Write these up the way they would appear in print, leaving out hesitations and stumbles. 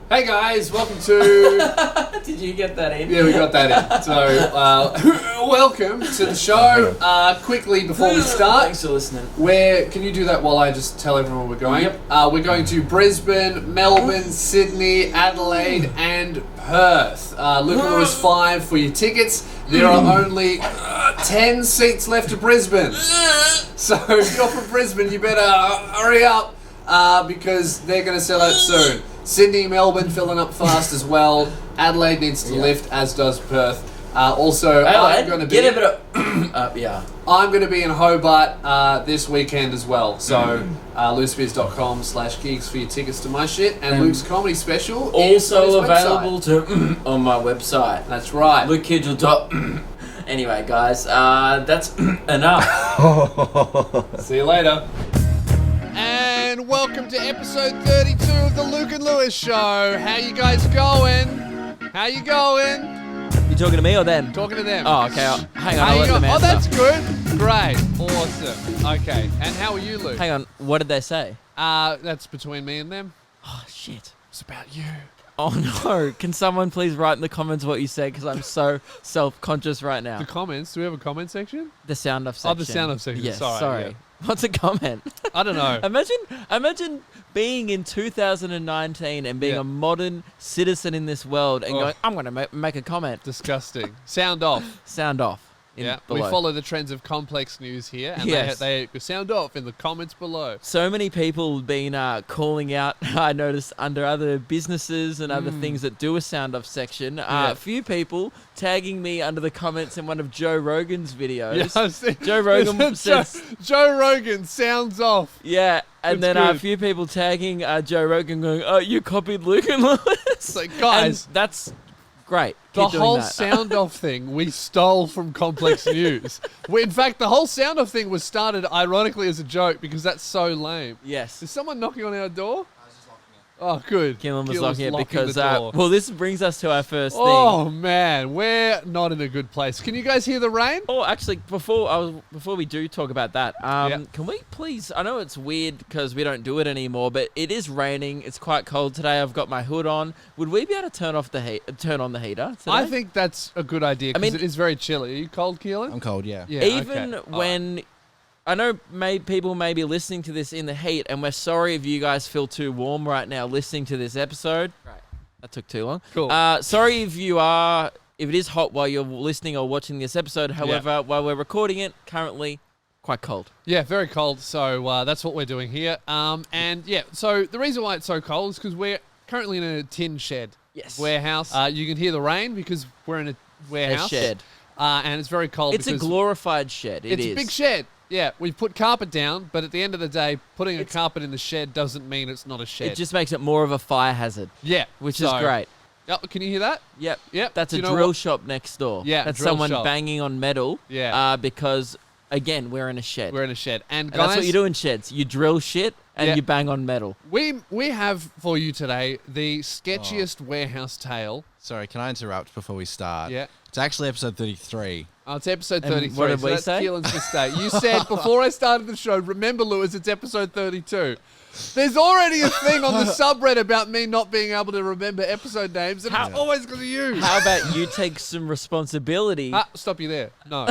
Hey guys, welcome to... Did you get that in? Yeah, we got that in. So, welcome to the show. Quickly, before we start... Thanks for listening. Can you do that while I just tell everyone where we're going? Yep. We're going to Brisbane, Melbourne, Sydney, Adelaide, and Perth. Luke and Lewis 5 for your tickets. There are only 10 seats left to Brisbane. So, if you're from Brisbane, you better hurry up because they're going to sell out soon. Sydney, Melbourne filling up fast as well. Adelaide needs to lift, as does Perth. Also, Adelaide, I'm going to be... Get a bit of... yeah. I'm going to be in Hobart this weekend as well. So, loosefears.com/geeks for your tickets to my shit. And Luke's comedy special is on his Also available on my website. That's right. LukeKidgel. Anyway, guys, that's enough. See you later. And welcome to episode 32 of the Luke and Lewis Show. How you guys going? How you going? You talking to me or them? Talking to them. Oh, okay. Hang on, How I'll you let them go- Oh, answer. that's good. Great. Awesome. Okay. And how are you, Luke? Hang on, what did they say? That's between me and them. Oh, shit. It's about you. Oh, no. Can someone please write in the comments what you said? Because I'm so self-conscious right now. The comments. Do we have a comment section? The sound off section. Oh, the sound off section. Yes, Sorry. sorry. What's a comment? I don't know. Imagine being in 2019 and being Yeah. a modern citizen in this world and Oh. going, I'm going to make a comment. Disgusting. Sound off. Sound off. Yeah, below. we follow the trends of complex news here, and Yes. they sound off in the comments below. So many people have been calling out, I noticed, under other businesses and other things that do a sound off section. Yeah. A few people tagging me under the comments in one of Joe Rogan's videos. Yeah, I've seen- Joe Rogan says, Joe Rogan sounds off. yeah, and That's then a good. few people tagging Joe Rogan going, oh, you copied Luke and Lewis. It's like, guys, And that's great. the Keep doing whole that. sound off thing we stole from Complex News. In fact, the whole sound off thing was started ironically as a joke because that's so lame. Yes. Is someone knocking on our door? Oh, good. Keelan was Keelan's locking it because, the door. well, this brings us to our first thing. Oh man, we're not in a good place. Can you guys hear the rain? Oh, actually, before we do talk about that, Yeah. can we please? I know it's weird because we don't do it anymore, but it is raining. It's quite cold today. I've got my hood on. Would we be able to turn on the heater today? I think that's a good idea because I mean- it is very chilly. Are you cold, Keelan? I'm cold, yeah. Yeah. even okay. when I know people may be listening to this in the heat, and we're sorry if you guys feel too warm right now listening to this episode. Right, that took too long. Cool. Sorry if it is hot while you're listening or watching this episode. However, while we're recording it, currently quite cold. Yeah, very cold. So that's what we're doing here. And yeah, so the reason why it's so cold is because we're currently in a tin shed. Yes. Warehouse. You can hear the rain because we're in a warehouse. shed. And it's very cold. It's a because glorified shed. It's a big shed. Yeah, we've put carpet down, but at the end of the day, putting a carpet in the shed doesn't mean it's not a shed. It just makes it more of a fire hazard, yeah, which is great. Oh, can you hear that? Yep. Yep. That's Do a you know drill what- shop next door. Yeah, That's drill someone shop. banging on metal. Yeah. Because, again, we're in a shed. We're in a shed. And And guys, that's what you do in sheds. You drill shit and Yeah. you bang on metal. we have for you today the sketchiest warehouse tale. Sorry, can I interrupt before we start? Yeah. It's actually episode 33. Oh, it's episode And 33. what did so we that's say? Keelan's mistake. You said before I started the show, remember, Lewis, it's episode 32. There's already a thing on the subreddit about me not being able to remember episode names, and it's always because of you. How about you take some responsibility Stop you there. No.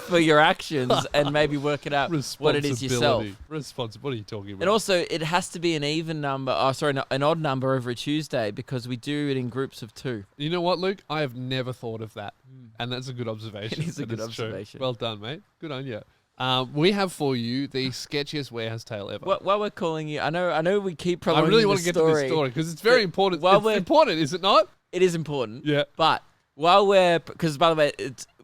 for your actions and maybe work it out what it is yourself? What are you talking about? And also, it has to be an even number. Oh, sorry, no, an odd number every Tuesday because we do it in groups of 2. You know what, Luke? I have never thought of that. And that's a good observation. It is a and good it's true. observation. Well done, mate. Good on you. We have for you the sketchiest warehouse tale ever. While we're calling you, I know we keep I prolonging really the want to get to this story because it's very important. while It's we're- important, is it not? It is important. Yeah. But because by the way,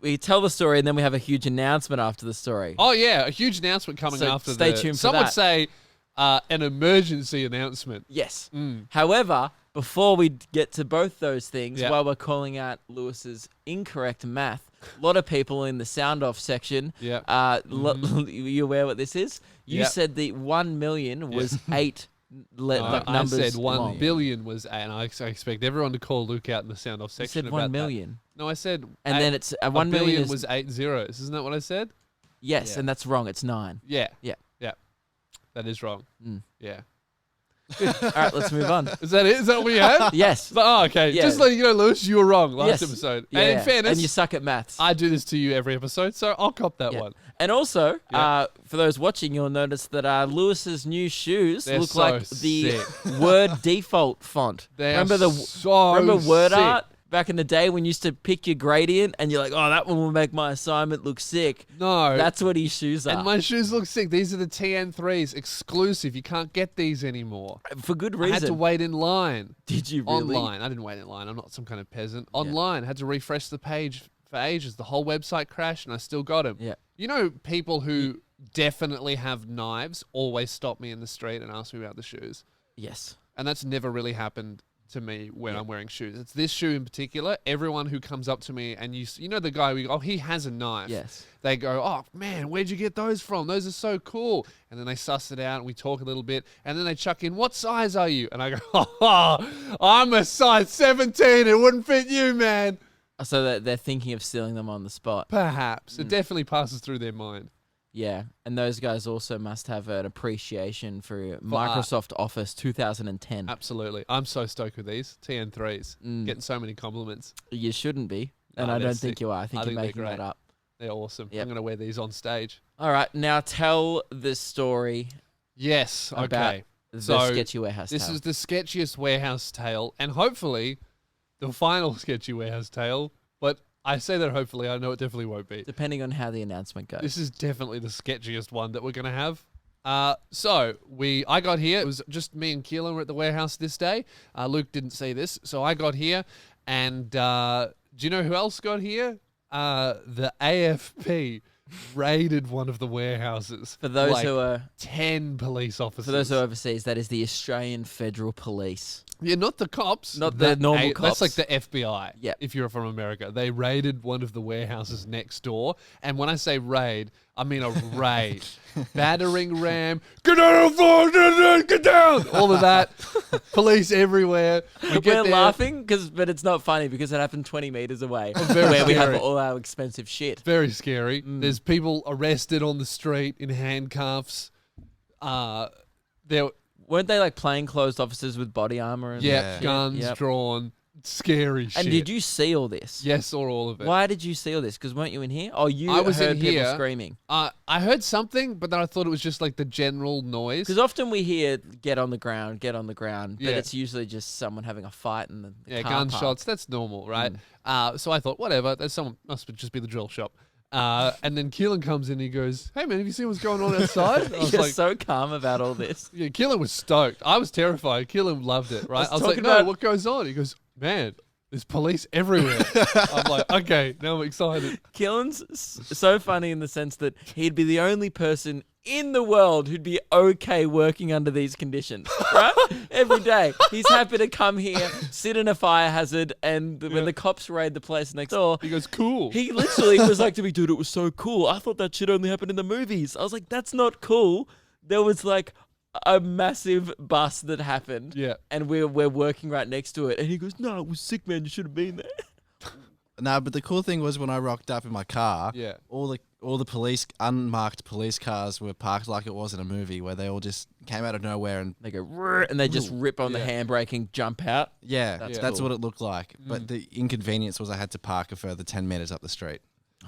we tell the story and then we have a huge announcement after the story. Oh, yeah. A huge announcement coming So after stay tuned for Some would that. say an emergency announcement. Yes. However, before we get to both those things, Yeah. while we're calling out Lewis's incorrect math, a lot of people in the sound off section, Yeah. you aware what this is? You Yeah. said the 1 million was 8 I numbers said 1 long. billion was, and I expect everyone to call Luke out in the sound off You section said about 1 million. that. No, I said, And then it's 1 billion million is, was 8 zeros. Isn't that what I said? yes, Yeah. and that's wrong. It's 9. Yeah. Yeah. Yeah. That is wrong. Mm. Yeah. All right, let's move on. Is that it? Is that what we have? Yes. Oh, okay. Yeah. Just letting you know, Lewis, you were wrong last Yes. episode. Yeah, and in yeah. fairness, and you suck at maths. I do this to you every episode, so I'll cop that Yeah. one. And also, Yeah. for those watching, you'll notice that Lewis's new shoes They're look so like the sick. Word default font. They're remember so word sick. art back in the day when you used to pick your gradient and you're like, oh, that one will make my assignment look sick. No. That's what his shoes are. And my shoes look sick. These are the TN3s, exclusive. You can't get these anymore. For good I reason. had to wait in line. Did you really? Online. I didn't wait in line. I'm not some kind of peasant. Online. Had to refresh the page for ages. The whole website crashed and I still got them. Yeah. You know, people who definitely have knives always stop me in the street and ask me about the shoes. Yes. And that's never really happened to me when I'm wearing shoes. It's this shoe in particular. Everyone who comes up to me and you know the guy, we go, oh, he has a knife. Yes. They go, oh, man, where'd you get those from? Those are so cool. And then they suss it out and we talk a little bit. And then they chuck in, what size are you? And I go, oh, I'm a size 17. It wouldn't fit you, man. So that they're thinking of stealing them on the spot. Perhaps. It definitely passes through their mind. Yeah. And those guys also must have an appreciation for Microsoft Office 2010. Absolutely. I'm so stoked with these TN3s. Getting so many compliments. You shouldn't be. And Oh, I they're don't think sick. you are. I think you're they're making that great. up. They're awesome. Yep. I'm going to wear these on stage. All right. Now tell the story Yes. about Okay. the So, sketchy warehouse This tale. is the sketchiest warehouse tale, and hopefully the final sketchy warehouse tale. But I say that hopefully, I know it definitely won't be. Depending on how the announcement goes. This is definitely the sketchiest one that we're going to have. I got here. It was just me and Keelan were at the warehouse this day. Luke didn't see this, so I got here, and do you know who else got here? The AFP raided one of the warehouses. For those Like, who are 10 police officers. for those who are overseas, that is the Australian Federal Police. Yeah, not the cops. Not the normal cops. That's like the FBI. Yeah. If you're from America. They raided one of the warehouses next door. And when I say raid, I mean a raid. Battering ram. Get down on the floor. Get down. All of that. Police everywhere. We get We're there. laughing, but it's not funny because it happened 20 meters away very where we have scary. all our expensive shit. Very scary. There's people arrested on the street in handcuffs. There, Weren't they like plainclothes officers with body armor? And yeah, shit? guns Yep. drawn. Scary shit. And did you see all this? Yes, or all of it. Why did you see all this? Because weren't you in here? Oh, you I was heard in people here. screaming. I heard something, but then I thought it was just like the general noise. Because often we hear "get on the ground," but Yeah. it's usually just someone having a fight in the Yeah, car gunshots. That's normal, right? So I thought, whatever. There's someone must just be the drill shop. And then Keelan comes in. And he goes, "Hey man, have you seen what's going on outside?" I park. was You're like, so calm about all this. "Yeah." Keelan was stoked. I was terrified. Keelan loved it. Right? I was like, talking "No, about- what goes on?" He goes, "Man, there's police everywhere." I'm like, "Okay, now I'm excited." Killen's so funny in the sense that he'd be the only person in the world who'd be okay working under these conditions, right? Every day. He's happy to come here, sit in a fire hazard, and when the cops raid the place next door, He goes, "Cool." he literally was like to me, dude, it was so cool. I thought that shit only happened in the movies. I was like, that's not cool. There was like a massive bust that happened. Yeah. And we're working right next to it. And he goes, no, it was sick, man. You should have been there. No, but the cool thing was when I rocked up in my car, Yeah. all the police, unmarked police cars were parked like it was in a movie where they all just came out of nowhere and They go, "Rrr," and they just rip on the Yeah. handbrake and jump out. yeah, That's that's cool. what it looked like. But the inconvenience was I had to park a further 10 minutes up the street.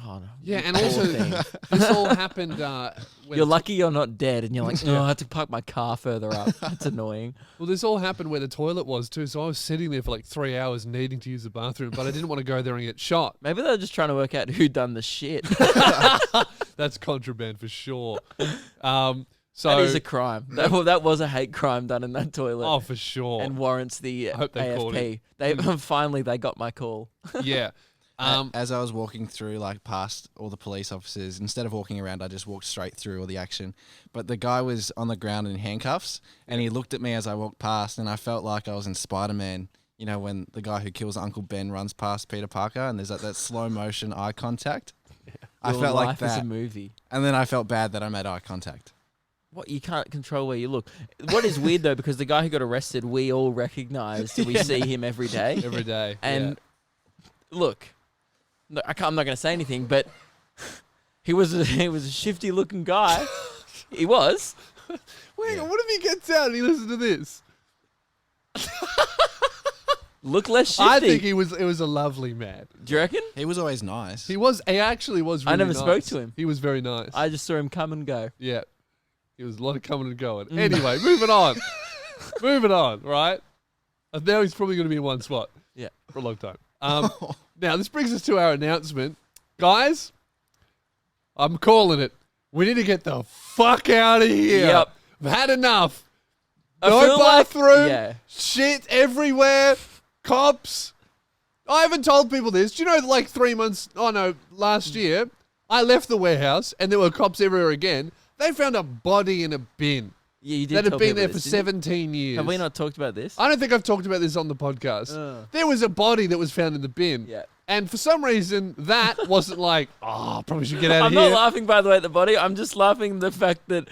Oh, no. Yeah, and Poor also thing. this all happened. When You're lucky you're not dead, and you're like, oh, I had to park my car further up. That's annoying. Well, this all happened where the toilet was too. So I was sitting there for like 3 hours needing to use the bathroom, but I didn't want to go there and get shot. Maybe they're just trying to work out who done the shit. That's contraband for sure. So That is a crime. That was a hate crime done in that toilet. oh, for sure. And warrants the hope they called AFP. They finally they got my call. yeah. As I was walking through, like past all the police officers, instead of walking around, I just walked straight through all the action. But the guy was on the ground in handcuffs, and he looked at me as I walked past, and I felt like I was in Spider-Man. You know, when the guy who kills Uncle Ben runs past Peter Parker, and there's that slow motion eye contact. I Your felt like life is a that, movie. and then I felt bad that I made eye contact. What, you can't control where you look. What is weird though, because the guy who got arrested, we all recognise. We see him every day. Every day. And look, no, I'm not going to say anything, but he was a shifty looking guy. He was. Wait, what if he gets out and he listens to this? Look less shifty. I think it was a lovely man. Do you reckon? He was always nice. He actually was really I never nice. spoke to him. He was very nice. I just saw him come and go. Yeah. It was a lot of coming and going. Anyway, moving on. Moving on, right? Now he's probably going to be in one spot. Yeah. For a long time. Now, this brings us to our announcement. Guys, I'm calling it. We need to get the fuck out of here. Yep. I've had enough. I No feel like- bathroom. yeah. Shit everywhere. Cops. I haven't told people this. Do you know, like 3 months, last year, I left the warehouse and there were cops everywhere again. They found a body in a bin Yeah, you did. that had tell been people there for this, didn't you? 17 years. Have we not talked about this? I don't think I've talked about this on the podcast. There was a body that was found in the bin. Yeah. And for some reason, that wasn't like, probably should get out I'm of here. not laughing, by the way, at the body. I'm just laughing at the fact that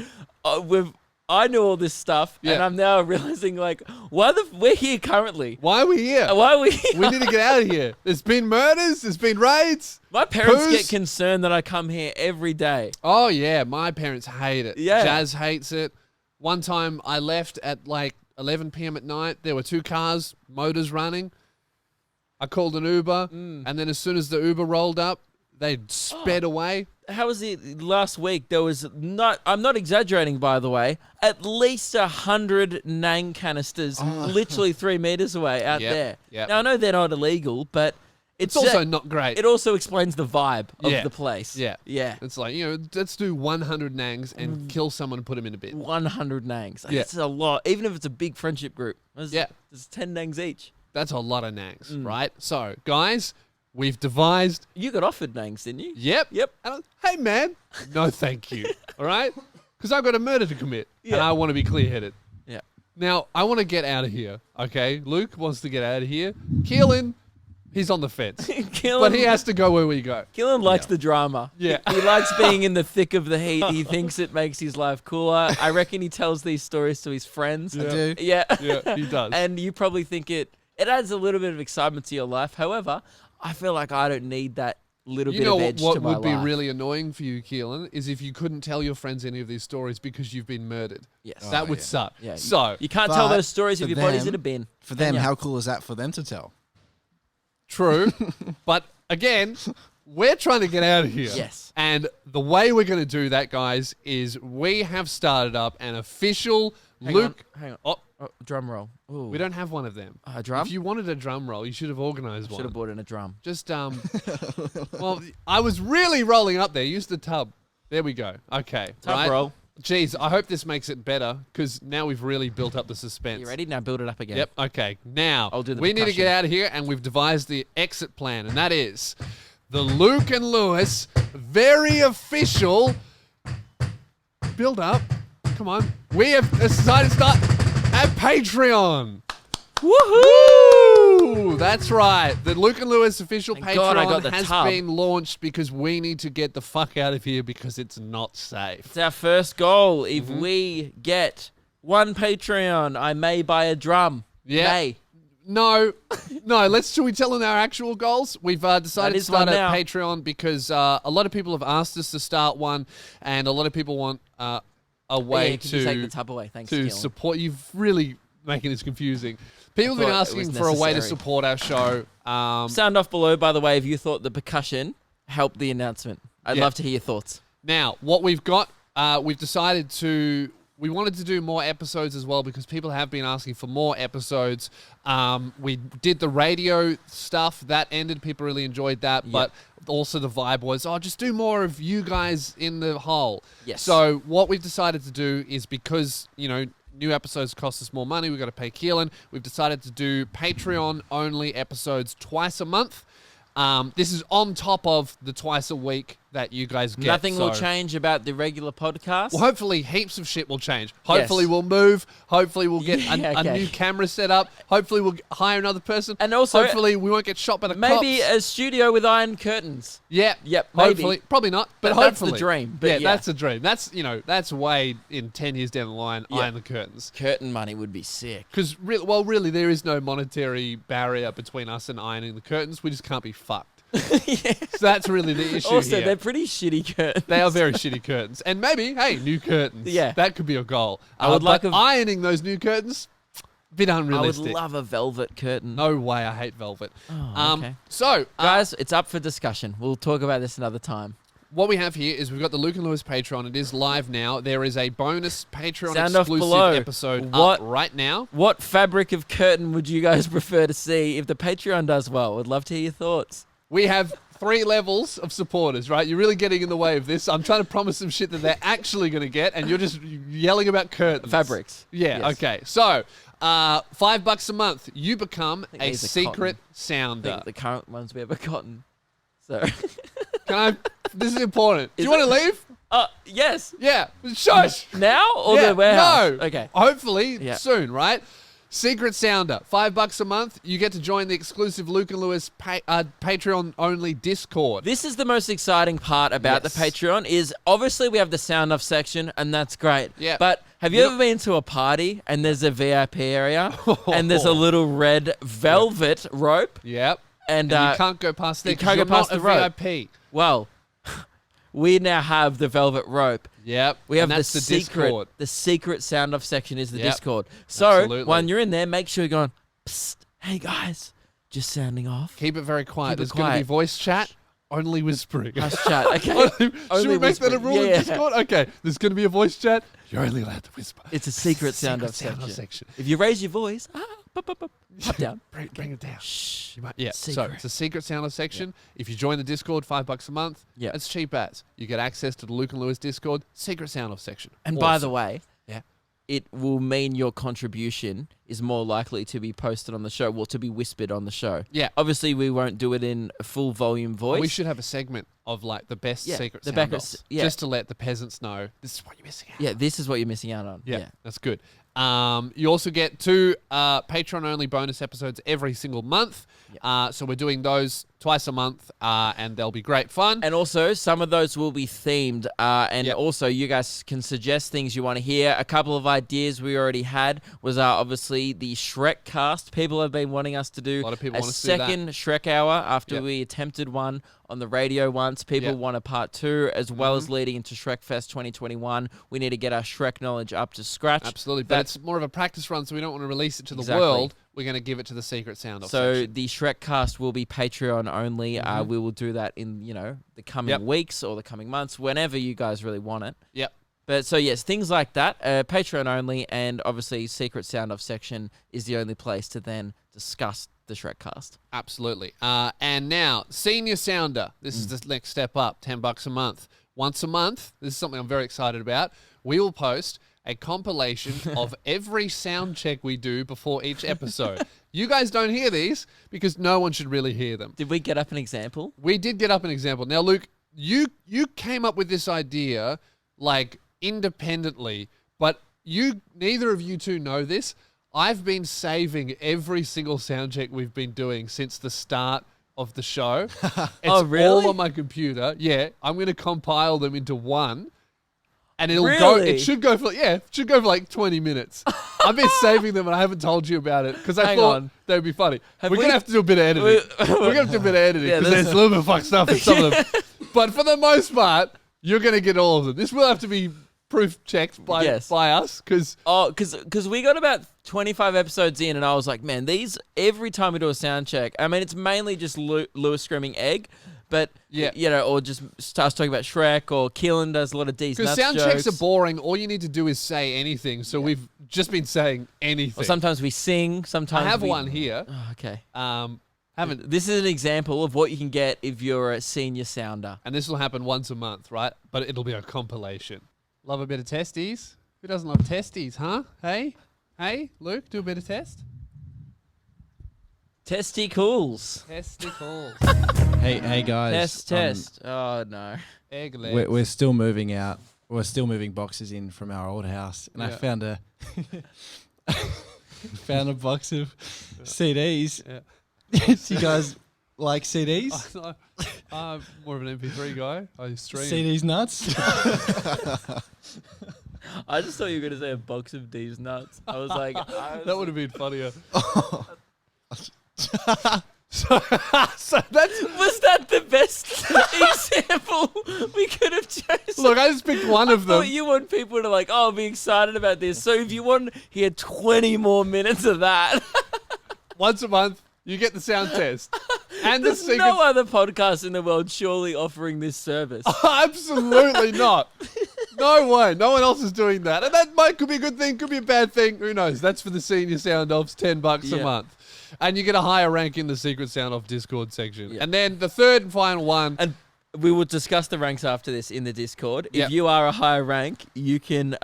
I knew all this stuff, Yeah. and I'm now realizing, like, we're here currently. Why are we here? Why are we here? We need to get out of here. There's been murders. There's been raids. My parents Poos. get concerned that I come here every day. Oh, yeah. My parents hate it. Yeah. Jazz hates it. One time I left at like 11 p.m. at night. There were 2 cars, motors running. I called an Uber. And then as soon as the Uber rolled up, they sped away. How was it last week? There was I'm not exaggerating, by the way, at least 100 Nang canisters literally 3 meters away out Yep, there. yep. Now, I know they're not illegal, but It's also not great. it also explains the vibe of Yeah. the place. Yeah. Yeah. It's like, let's do 100 Nangs and kill someone and put them in a bin. 100 Nangs. Yeah. That's a lot. Even if it's a big friendship group. Yeah. There's 10 Nangs each. That's a lot of Nangs, right? So, guys, we've devised. You got offered Nangs, didn't you? Yep. Yep. Hey, man. No, thank you. All right? Because I've got a murder to commit. And Yeah. I want to be clear headed. Yeah. Now, I want to get out of here. Okay? Luke wants to get out of here. Keelan, he's on the fence. But he has to go where we go. Keelan likes the drama. Yeah. He likes being in the thick of the heat. He thinks it makes his life cooler. I reckon he tells these stories to his friends. I do. Yeah. Yeah, he does. And you probably think it adds a little bit of excitement to your life. However, I feel like I don't need that little You bit know of edge what to my would be life. really annoying for you, Keelan, is if you couldn't tell your friends any of these stories because you've been murdered. Yes. That would yeah. suck. Yeah, So, You can't tell But those stories if for your body's them- in a bin. For them, Yeah. how cool is that for them to tell? true. But again, we're trying to get out of here. Yes. And the way we're going to do that, guys, is we have started up an official Luke. Hang on. Oh, Oh, drum roll. Ooh. we don't have one of them. A drum? If you wanted a drum roll, you should have organized Should have one. bought in a drum. Just well, I was really rolling up there. Use the tub. There we go. Okay. Tub right? roll. Jeez, I hope this makes it better because now we've really built up the suspense. You ready? Now build it up again. Yep. Okay. Now I'll do the we need to percussion. get out of here, and we've devised the exit plan, and that is the Luke and Lewis very official build up. Come on, we have decided to start at Patreon. Woohoo! That's right. The Luke and Lewis official Thank God I got Patreon the has tub. been launched because we need to get the fuck out of here because it's not safe. It's our first goal. If Mm-hmm. we get 1 Patreon, I may buy a drum. Yeah. May. No. Should we tell them our actual goals? We've decided to is start one a now. Patreon because a lot of people have asked us to start one, and a lot of people want a way Yeah, could you take the to tub away? Thanks, to Keelan. support. You've really making this confusing. People have been thought it asking was for a way to necessary. support our show. Sound off below, by the way, if you thought the percussion helped the announcement. I'd Yeah. love to hear your thoughts. Now, what we've got, we've decided to. We wanted to do more episodes as well because people have been asking for more episodes. We did the radio stuff. That ended. People really enjoyed that. But also the vibe was, just do more of you guys in the hole. Yes. So what we've decided to do is because, new episodes cost us more money. We've got to pay Keelan. We've decided to do Patreon-only episodes twice a month. This is on top of the twice a week that you guys get. Nothing will so- change about the regular podcast. Well, hopefully heaps of shit will change. Hopefully we'll move. Hopefully we'll get Yeah, a okay. new camera set up. Hopefully we'll hire another person. And also- hopefully we won't get shot by the Maybe cops. a studio with iron curtains. Yep, maybe. Hopefully, probably not, but That's the hopefully dream, but yeah. that's a dream. That's that's way in 10 years down the line. Yeah. Iron the curtains. Curtain money would be sick. Because really, there is no monetary barrier between us and ironing the curtains. We just can't be fucked. Yeah. So that's really the issue Also, here. they're pretty shitty curtains. They are very shitty curtains. And maybe, hey, new curtains. Yeah. That could be a goal. I would like but a- ironing those new curtains, bit I would unrealistic. love a velvet curtain. No way, I hate velvet. Oh, okay. So, Guys, it's up for discussion. We'll talk about this another time. what we have here is we've got the Luke and Lewis Patreon. It is live now. There is a bonus Patreon Sound off exclusive below. episode What- up right now. What fabric of curtain would you guys prefer to see if the Patreon does well? Would love to hear your thoughts. We have 3 levels of supporters, right? You're really getting in the way of this. I'm trying to promise some shit that they're actually going to get, and you're just yelling about curtains. Fabrics. Yeah, Yes. okay. So, $5 a month, you become think a these are secret cotton. I sounder. think the current ones we have are cotton. So, Can I? This is important. Do Is you want to leave? yes. Yeah. Shush. Now or Yeah, the warehouse? No. Okay. Hopefully Yeah. soon, right? Secret Sounder, $5 a month. You get to join the exclusive Luke and Lewis Patreon only Discord. This is the most exciting part about Yes. the Patreon is obviously we have the sound off section and that's great. Yeah. But have you You ever been to a party and there's a VIP area and there's a little red velvet rope Yep. and And you can't go past there. you can't 'cause go you're past not the rope. a VIP. well, we now have the velvet rope. Yep. We have and the that's the secret. Discord. The secret sound off section is the Yep. Discord. So Absolutely. when you're in there, make sure you're going, psst, hey guys, just sounding off. Keep it very quiet. Keep it There's going to be quiet. voice chat, only whispering. Hush chat. Okay. Should Only we make that a whispering. rule Yeah. in Discord? Okay, there's going to be a voice chat. You're only allowed to whisper. It's a secret sound off sound section. section. If you raise your voice, pop down. Bring it down. Shh. Yeah, so Secret. it's a secret sound off section. If you join the Discord, $5 a month. Yeah. It's cheap as. You get access to the Luke and Lewis Discord, secret sound off section. And by the Awesome. way, Yeah. it will mean your contribution is more likely to be posted on the show, well, to be whispered on the show. Yeah. Obviously, we won't do it in a full volume voice. We should have a segment of like the best Yeah, secret the sound back of offs, s- yeah. just to let the peasants know this is what you're missing out. Yeah, this is what you're missing out on. Yeah, that's good. You also get 2 Patreon-only bonus episodes every single month. So we're doing those twice a month, and they'll be great fun. And also, some of those will be themed. And Yep. also, you guys can suggest things you want to hear. A couple of ideas we already had was obviously the Shrek cast. People have been wanting us to do A lot of people a want us to do that. second Shrek hour after Yep. we attempted one on the radio once. People Yep. want a part 2, as well Mm-hmm. as leading into Shrek Fest 2021. We need to get our Shrek knowledge up to scratch. Absolutely, but That's- it's more of a practice run, so we don't want to release it to the Exactly. world. We're going to give it to the secret sound off So section. the Shrek cast will be Patreon only. We will do that in the coming Yep. weeks or the coming months, whenever you guys really want it. Yep. But so yes, things like that, Patreon only, and obviously Secret Sound Off section is the only place to then discuss the Shrek cast. Absolutely. And now, Senior Sounder. This is the next step up, $10 a month. Once a month, this is something I'm very excited about, we will post a compilation of every sound check we do before each episode. You guys don't hear these because no one should really hear them. Did we get up an example? We did get up an example. Now, Luke, you came up with this idea like independently, but neither of you two know this. I've been saving every single sound check we've been doing since the start of the show. It's Oh, really? all on my computer. Yeah, I'm going to compile them into one. And it'll go. Really? It should go for like 20 minutes. I've been saving them and I haven't told you about it because I Hang thought on. they'd be funny. We're we- gonna have to do a bit of editing. We're gonna have to do a bit of editing Yeah, because there's there's a little bit of fucked stuff in some of them. But for the most part, you're gonna get all of them. This will have to be proof checked by Yes. us because Oh, because we got about 25 episodes in, and I was like, man, these every time we do a sound check. I mean, it's mainly just Lewis screaming egg, but Yeah. or just starts talking about Shrek, or Keelan does a lot of D's nuts sound jokes. checks are boring. All you need to do is say anything. So we've just been saying anything. Or sometimes we sing. Sometimes I have we- one here. Oh, okay. Haven't. This is an example of what you can get if you're a senior sounder. And this will happen once a month, right? But it'll be a compilation. Love a bit of testes. Who doesn't love testes, huh? Hey, Luke, do a bit of test. Testicles. Testicles. Hey guys. Test. Oh no. Egg legs. We're still moving out. We're still moving boxes in from our old house, and I Yeah. found a found a box of CDs. Yeah. Do you guys like CDs? I'm more of an MP3 guy. I stream. CDs nuts. I just thought you were going to say a box of D's nuts. I was like, That would have been funnier. So that's... Was that the best example we could have chosen? Look, I just picked one of Well, them. you want people to like, oh, be excited about this. So if you want to hear 20 more minutes of that, Once a month, you get the sound test. And the there's secret... no other podcast in the world surely offering this service. Absolutely not. No way. No one else is doing that. And that could be a good thing, could be a bad thing. Who knows? That's for the senior sound offs, $10 a Yeah. month. And you get a higher rank in the secret sound off Discord section. Yeah. And then the third and final one. And we will discuss the ranks after this in the Discord. Yep. If you are a higher rank, you can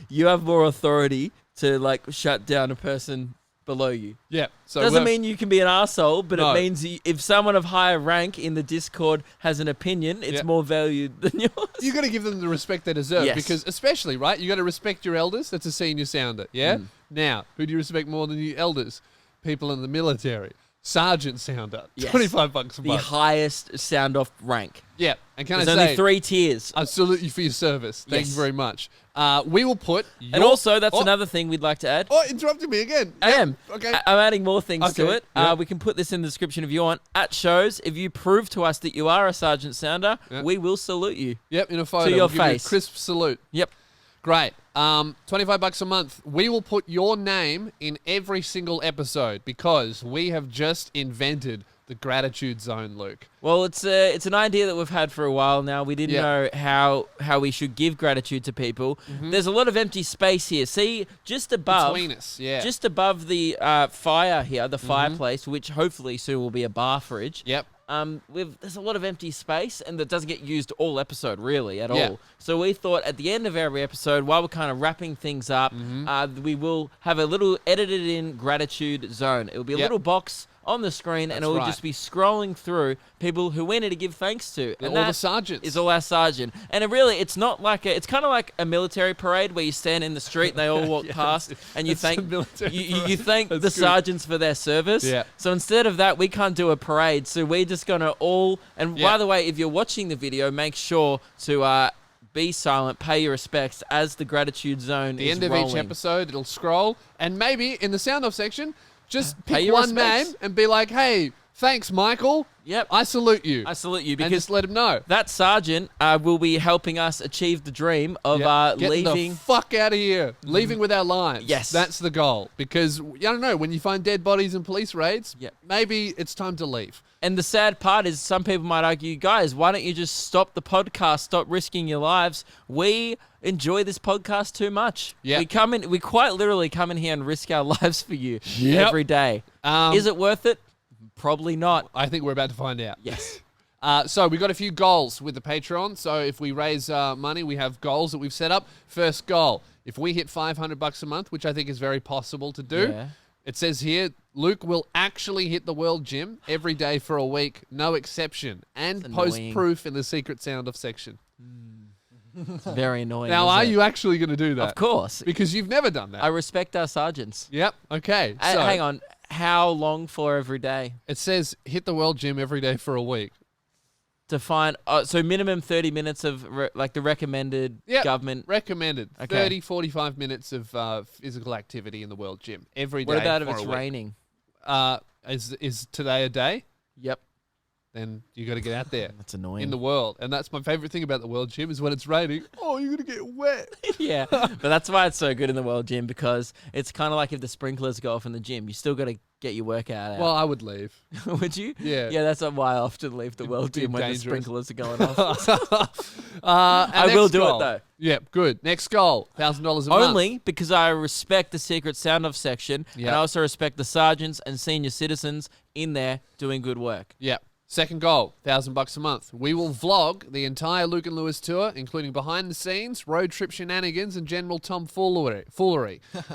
you have more authority to like shut down a person below you. Yeah. So Doesn't mean you can be an arsehole, but No. it means if someone of higher rank in the Discord has an opinion, it's Yep. more valued than yours. you got to give them the respect they deserve. Yes. Because especially, right, you got to respect your elders. That's a senior sounder. Yeah? Now, who do you respect more than your elders? People in the military. Sergeant sounder. Yes. $25 a The month. highest sound off rank. Yeah. And can There's I only say... 3 tiers. I salute you for your service. Thank Yes. you very much. We will put And also, that's another thing we'd like to add. Oh, interrupted me again. I Yep. am. Okay. I'm adding more things to Okay. it. Yep. We can put this in the description if you want. At shows, if you prove to us that you are a Sergeant Sounder, Yep. we will salute you. Yep, in a photo. your We'll give you a face. crisp salute. Yep. Great. $25 a month. We will put your name in every single episode because we have just invented the gratitude zone, Luke. Well, it's an idea that we've had for a while now. We didn't Yep. know how we should give gratitude to people. There's a lot of empty space here. See, just above, Between us, yeah. just above the fire here, the fireplace, which hopefully soon will be a bar fridge. Yep. There's a lot of empty space, and that doesn't get used all episode really at Yeah. all. So we thought at the end of every episode, while we're kind of wrapping things up, we will have a little edited in gratitude zone. It will be a Yep. little box on the screen, and That's it will right. just be scrolling through people who we need to give thanks to. And All the that sergeants. is all our sergeant. And it's not like it's kind of like a military parade where you stand in the street and they all walk past and you that's a thank military you parade. thank That's the good. sergeants for their service. Yeah. So instead of that, we can't do a parade. So we're just gonna all. And Yeah. by the way, if you're watching the video, make sure to be silent, pay your respects as the gratitude zone the is end of rolling. each episode, it'll scroll, and maybe in the sound off section, just Pay pick your one respects. name and be like, "Hey, thanks, Michael. Yep. I salute you." I salute you and because just let him know. that sergeant will be helping us achieve the dream of Yep. Getting leaving. the fuck out of here. Leaving with our lives. Yes. That's the goal. Because, I don't know, when you find dead bodies in police raids, Yep. maybe it's time to leave. And the sad part is some people might argue, guys, why don't you just stop the podcast, stop risking your lives? We enjoy this podcast too much. Yep. We quite literally come in here and risk our lives for you Yep. every day. Um, Is it worth it? Probably not. I think we're about to find out. Yes. So we got a few goals with the Patreon. So if we raise money, we have goals that we've set up. First goal, if we hit $500 a month, which I think is very possible to do, Yeah. it says here, Luke will actually hit the World Gym every day for a week, no exception, and That's post annoying. proof in the secret sound off section. It's very annoying. Now, isn't are it? you actually going to do that? Of course. Because you've never done that. I respect our sergeants. Yep. Okay. So Hang on. How long for every day? It says hit the World Gym every day for a week. To find so minimum 30 minutes of like the recommended Yep. government. Recommended. Okay. 30, 45 minutes of physical activity in the World Gym every day. What about if for it's a week. raining? Is today a day? Yep. Then you got to get out there That's annoying. in the world. And that's my favorite thing about the World Gym is when it's raining. Oh, you're going to get wet. Yeah, but that's why it's so good in the World Gym because it's kind of like if the sprinklers go off in the gym, you still got to get your workout out. Well, I would leave. Would you? Yeah. Yeah, that's why I often leave the World be Gym when the dangerous. sprinklers are going off. I will do it, though. Yep, good. Next goal, $1,000 a month. Only because I respect the secret sound off section, Yep. and I also respect the sergeants and senior citizens in there doing good work. Yep. Second goal, $1,000 a month. We will vlog the entire Luke and Lewis tour, including behind the scenes, road trip shenanigans, and general tomfoolery,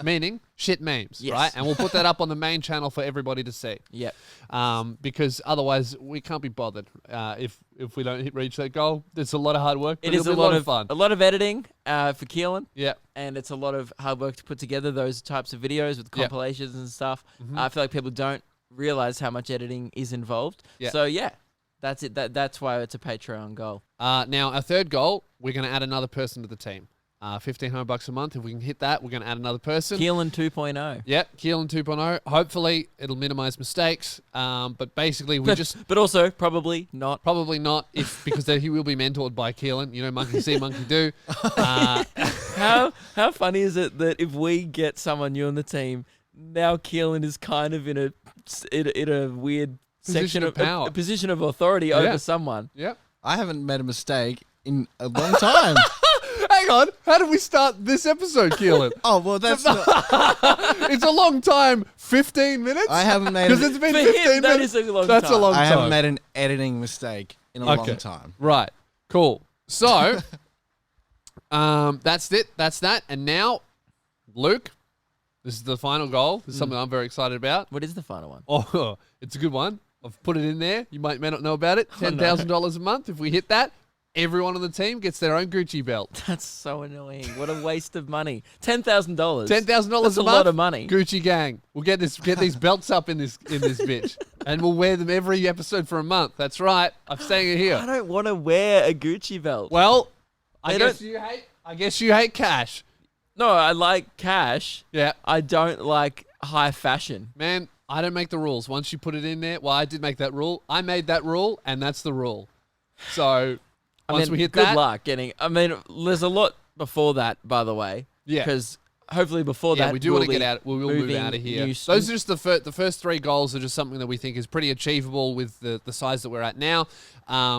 meaning shit memes, Yes. right? And we'll put that up on the main channel for everybody to see. Yep. Because otherwise we can't be bothered if we don't reach that goal. It's a lot of hard work. But It is it'll a be lot of fun. a lot of editing for Keelan. Yeah. And it's a lot of hard work to put together those types of videos with Yep. compilations and stuff. Mm-hmm. I feel like people don't realize how much editing is involved. Yeah. So yeah, that's it. That's why it's a Patreon goal. Now, our third goal, we're going to add another person to the team. $1,500 a month. If we can hit that, we're going to add another person. Keelan 2.0. Yep, Keelan 2.0. Hopefully, it'll minimize mistakes. But basically, we just But also, probably not. probably not because then he will be mentored by Keelan. You know, monkey see, monkey do. How funny is it that if we get someone new on the team, now Keelan is kind of in a weird Position section of power. a position of authority over someone. Yep. I haven't made a mistake in a long time. Hang on. How did we start this episode, Keelan? Oh, well, that's not... It's a long time. 15 minutes? I haven't made... Because it's been For 15 him, that minutes. is a long That's time. a long time. I haven't made an editing mistake in a long time. Right. Cool. So, that's it. That's that. And now, Luke, this is the final goal. This is something I'm very excited about. What is the final one? Oh, it's a good one. I've put it in there. You may not know about it. $10,000 a month. If we hit that, everyone on the team gets their own Gucci belt. That's so annoying. What a waste of money. $10,000. $10,000 a That's a month. lot of money. Gucci gang. We'll get these belts up in this bitch, and we'll wear them every episode for a month. That's right. I'm saying it I here. don't want to wear a Gucci belt. Well, I They guess don't- you hate cash. No, I like cash. Yeah, I don't like high fashion. man. I don't make the rules. Once you put it in there, well, I did make that rule. I made that rule, and that's the rule. So once we hit good that, luck getting. I mean, there's a lot before that, by the way. Yeah. Because hopefully before yeah, that, we do want to we'll get be out. We will move moving out of here. new Those are just the first three goals are just something that we think is pretty achievable with the size that we're at now.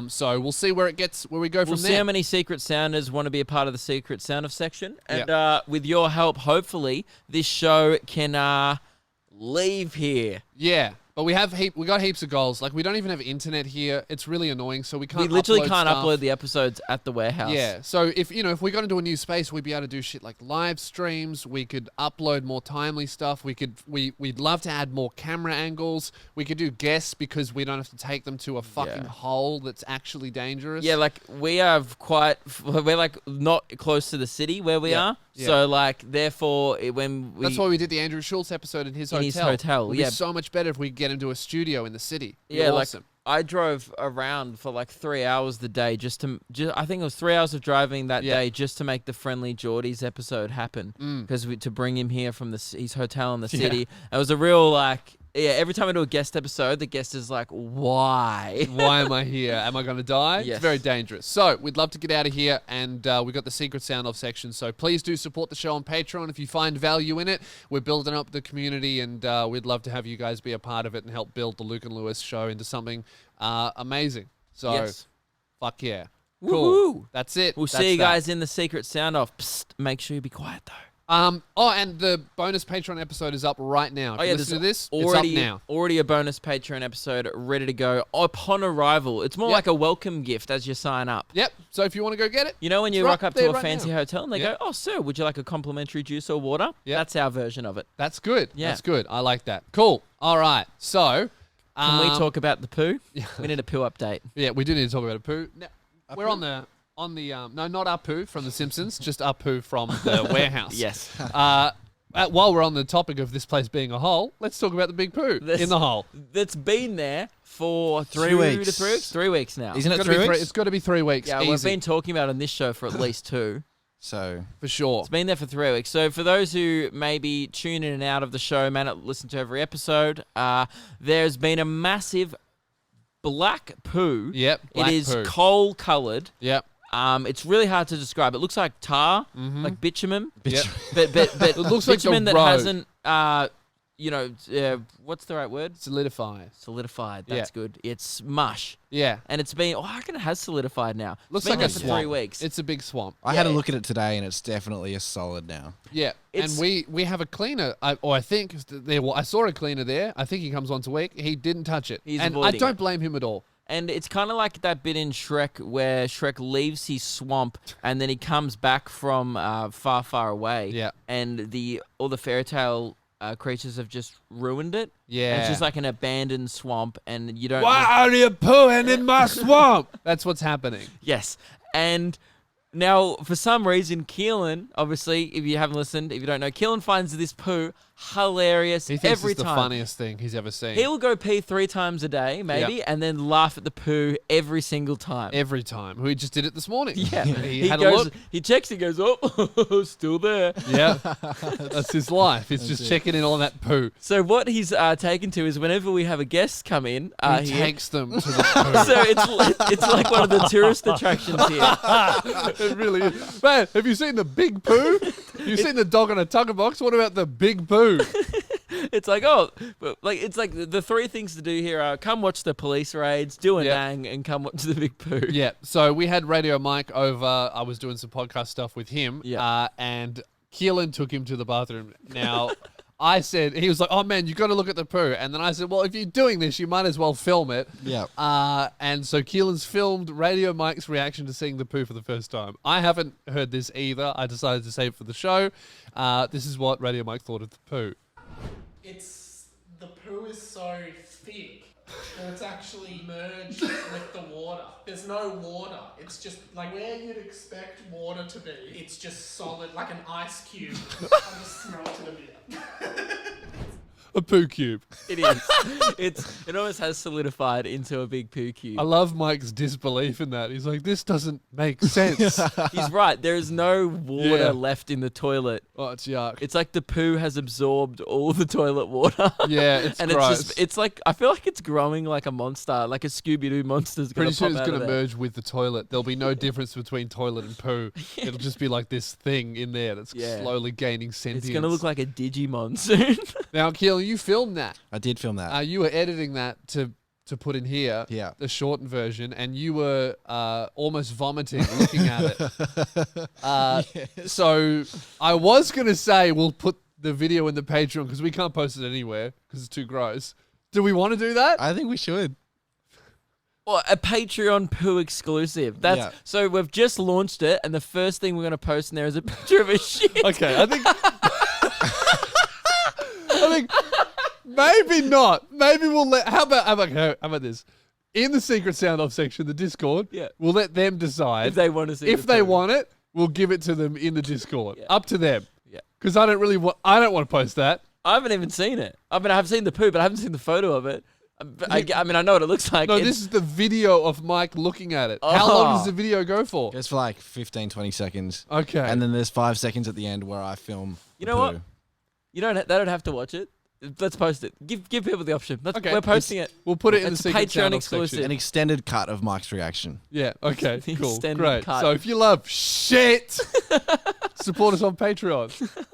So we'll see where it gets, where we go We'll from see there. how many secret sounders want to be a part of the secret sound off section, and with your help, hopefully this show can leave here. Yeah, but we got heaps of goals. Like we don't even have internet here. It's really annoying. So we can't. We literally upload can't stuff. upload the episodes at the warehouse. Yeah, so if we got into a new space, we'd be able to do shit like live streams. We could upload more timely stuff. We'd love to add more camera angles. We could do guests because we don't have to take them to a fucking hole that's actually dangerous. Yeah, like we're like not close to the city where we are. Yeah. So like therefore when we That's why we did the Andrew Schultz episode in his hotel. It would be so much better if we could get into a studio in the city. It'd be awesome. Like I drove around for like 3 hours the day just I think it was 3 hours of driving that day just to make the Friendly Geordies episode happen because to bring him here from his hotel in the city. It was a real every time I do a guest episode, the guest is like, why? Why am I here? Am I going to die? Yes. It's very dangerous. So we'd love to get out of here, and we've got the secret sound off section. So please do support the show on Patreon if you find value in it. We're building up the community, and we'd love to have you guys be a part of it and help build the Luke and Lewis show into something amazing. So fuck yeah. Cool. Woohoo. That's it. We'll That's see you that. guys in the secret sound off. Psst, make sure you be quiet though. And the bonus Patreon episode is up right now. If you listen to this, it's up now. Already a bonus Patreon episode ready to go upon arrival. It's more like a welcome gift as you sign up. Yep. So if you want to go get it, You know when you it's rock right up there to a right fancy now. hotel and they Yep. go, "Oh, sir, would you like a complimentary juice or water?" Yep. That's our version of it. That's good. Yeah. That's good. I like that. Cool. All right. So, Can we talk about the poo? We need a poo update. Yeah, we do need to talk about a poo. Now, we're on the no, not Apu from The Simpsons, just Apu from the warehouse. Yes. While we're on the topic of this place being a hole, let's talk about the big poo in the hole. That's been there for 3 2 weeks. to 3 weeks. 3 weeks now. Isn't it It's 3 weeks? It's got to be 3 weeks. Yeah, easy, we've been talking about it on this show for at least 2. So for sure. It's been there for 3 weeks. So for those who maybe tune in and out of the show, may not listen to every episode, there's been a massive black poo. Yep. It Black is poo. coal coloured. Yep. It's really hard to describe. It looks like tar, like bitumen, Yep. but It looks like bitumen the that road. hasn't, what's the right word? Solidify. Solidified. Yeah. That's good. It's mush, Yeah. and it's been. I reckon it has solidified now. Looks It's been like there a for swamp. 3 weeks. It's a big swamp. I had a Yeah. look at it today, and it's definitely a solid now. Yeah. It's- And we have a cleaner, I think I saw a cleaner there. I think he comes once a week. He didn't touch it. He's and I avoiding don't it. blame him at all. And it's kind of like that bit in Shrek where Shrek leaves his swamp and then he comes back from far, far away. Yeah. And all the fairy tale creatures have just ruined it. Yeah. And it's just like an abandoned swamp, and you don't. Why are you pooing in my swamp? That's what's happening. Yes. And now, for some reason, Keelan, obviously, if you haven't listened, if you don't know, Keelan finds this poo hilarious He thinks every it's the time. funniest thing he's ever seen. He'll go pee 3 times a day, maybe, and then laugh at the poo every single time. Every time. We just did it this morning. Yeah. He had a goes, look. he checks, he goes, oh, still there. Yeah. That's his life. It's just checking in on that poo. So what he's taken to is whenever we have a guest come in, He here, takes them to the poo. so it's like one of the tourist attractions here. It really is. Man, have you seen the big poo? You've seen the dog on a tugger box? What about the big poo? It's like, it's like the 3 things to do here are come watch the police raids, do a nang, and come watch the big poo. Yeah. So we had Radio Mike over. I was doing some podcast stuff with him. Yeah. And Keelan took him to the bathroom. Now, I said, he was like, oh man, you got to look at the poo. And then I said, well, if you're doing this, you might as well film it. Yeah. And so Keelan's filmed Radio Mike's reaction to seeing the poo for the first time. I haven't heard this either. I decided to save it for the show. This is what Radio Mike thought of the poo. The poo is so thick that it's actually merged with the water. There's no water. It's just like where you'd expect water to be. It's just solid, like an ice cube. I just smelt it a bit. A poo cube. It is. It almost has solidified into a big poo cube. I love Mike's disbelief in that. He's like, this doesn't make sense. He's right. There is no water left in the toilet. Oh, it's yuck. It's like the poo has absorbed all the toilet water. Yeah, it's and gross. it's like, I feel like it's growing like a monster, like a Scooby-Doo monster's going Pretty to soon pop it's out going of to there. merge with the toilet. There'll be no difference between toilet and poo. It'll just be like this thing in there that's slowly gaining sentience. It's going to look like a Digimon soon. Now, Keelan, you filmed that. I did film that. You were editing that to put in here, Yeah. the shortened version, and you were almost vomiting looking at it. So I was going to say we'll put the video in the Patreon because we can't post it anywhere because it's too gross. Do we want to do that? I think we should. Well, a Patreon poo exclusive. That's so we've just launched it, and the first thing we're going to post in there is a picture of a shit. Okay, I think maybe not. Maybe we'll let. How about this? In the secret sound off section, the Discord, we'll let them decide If they want to see If the they poo. want it, we'll give it to them in the Discord. Yeah. Up to them. Yeah. Because I don't want to post that. I haven't even seen it. I mean, I've seen the poo, but I haven't seen the photo of it. I mean, I know what it looks like. No, It's- this is the video of Mike looking at it. How long does the video go for? It's for like 15, 20 seconds. Okay. And then there's 5 seconds at the end where I film. You the know what? poo. They don't have to watch it. Let's post it. Give people the option. Okay. We're posting it. We'll put it in It's the secret Patreon sound off exclusive. section. An extended cut of Mike's reaction. Yeah, okay, The cool. extended Great. cut. So if you love shit, support us on Patreon.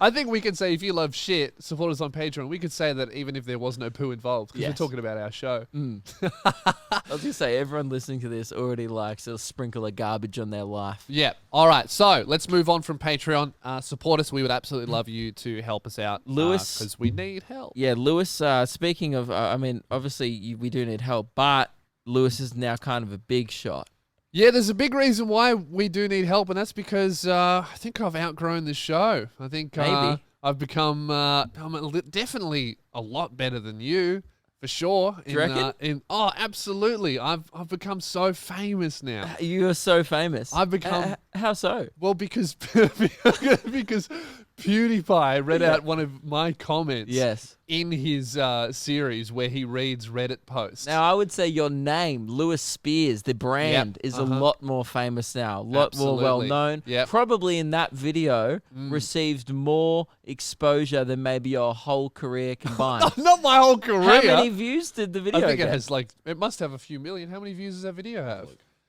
I think we can say if you love shit, support us on Patreon. We could say that even if there was no poo involved, because Yes. we're talking about our show. I was gonna say everyone listening to this already likes a sprinkle of garbage on their life. Yeah. All right. So let's move on from Patreon. Support us. We would absolutely love you to help us out, Lewis. because we need help. Yeah, Lewis. Speaking of, I mean, obviously we do need help, but Lewis is now kind of a big shot. Yeah, there's a big reason why we do need help, and that's because I think I've outgrown this show. I think Maybe. I've become definitely a lot better than you, for sure. Do you reckon? Absolutely. I've become so famous now. You are so famous. I've become How so? well because because PewDiePie read out one of my comments Yes. in his series where he reads Reddit posts. Now, I would say your name, Lewis Spears, the brand, is a lot more famous now, a lot more Absolutely. well known. Yep. Probably in that video received more exposure than maybe your whole career combined. Not my whole career. How many views did the video I think get? it has it must have a few million. How many views does that video have?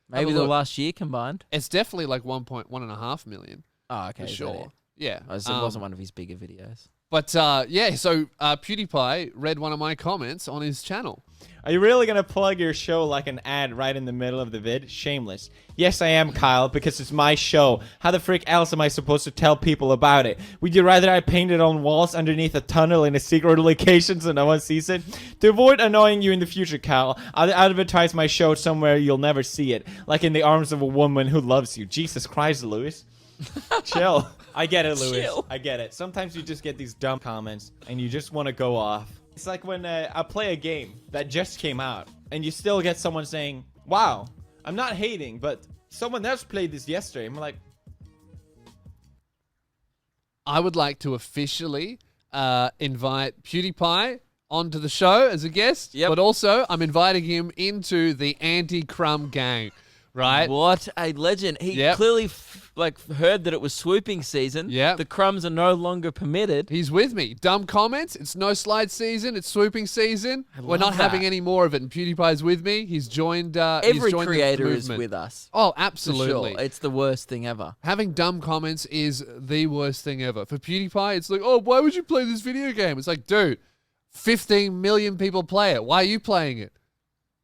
Maybe have a the look. last year combined. It's definitely like 1.5 million Oh, okay. for is that sure. it? Yeah. Oh, so it wasn't one of his bigger videos. But so PewDiePie read one of my comments on his channel. Are you really gonna plug your show like an ad right in the middle of the vid? Shameless. Yes, I am, Kyle, because it's my show. How the frick else am I supposed to tell people about it? Would you rather I paint it on walls underneath a tunnel in a secret location so no one sees it? To avoid annoying you in the future, Kyle, I'll advertise my show somewhere you'll never see it, like in the arms of a woman who loves you. Jesus Christ, Lewis. Chill. I get it, Lewis. Chill. I get it. Sometimes you just get these dumb comments and you just want to go off. It's like when I play a game that just came out and you still get someone saying, wow, I'm not hating, but someone else played this yesterday. I'm like, I would like to officially invite PewDiePie onto the show as a guest, Yep. but also I'm inviting him into the anti-crumb gang, right? What a legend. He Yep. clearly heard that it was swooping season. Yep. The crumbs are no longer permitted. He's with me. Dumb comments. It's no slide season. It's swooping season. We're love not having that. any more of it. And PewDiePie's with me. He's joined. Every he's joined creator the is movement. with us. Oh, For absolutely. sure. It's the worst thing ever. Having dumb comments is the worst thing ever. For PewDiePie, it's like, oh, why would you play this video game? It's like, dude, 15 million people play it. Why are you playing it?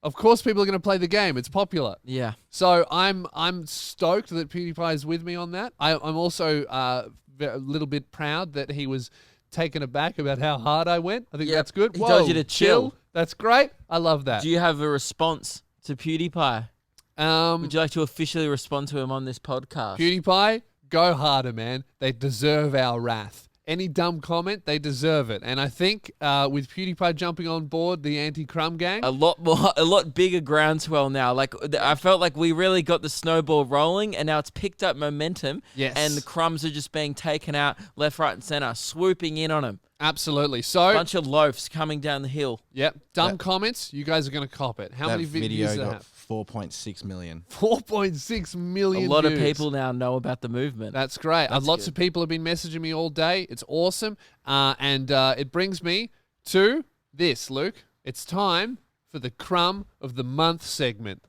Of course people are going to play the game. It's popular. Yeah. So I'm stoked that PewDiePie is with me on that. I'm also a little bit proud that he was taken aback about how hard I went. I think Yep. that's good. He told you to chill. That's great. I love that. Do you have a response to PewDiePie? Um, Would you like to officially respond to him on this podcast? PewDiePie, go harder, man. They deserve our wrath. Any dumb comment, they deserve it. And I think with PewDiePie jumping on board the anti-crumb gang, A lot bigger groundswell now. Like I felt like we really got the snowball rolling, and now it's picked up momentum. Yes. And the crumbs are just being taken out left, right, and center, swooping in on him. absolutely. So, Bunch of loafs coming down the hill. yep, dumb comments, you guys are going to cop it. How that many video videos does that got have? 4.6 million. 4.6 million A lot of views. people now know about the movement. That's great. That's Lots good. of people have been messaging me all day. It's awesome. And it brings me to this, Luke. It's time for the Crumb of the Month segment.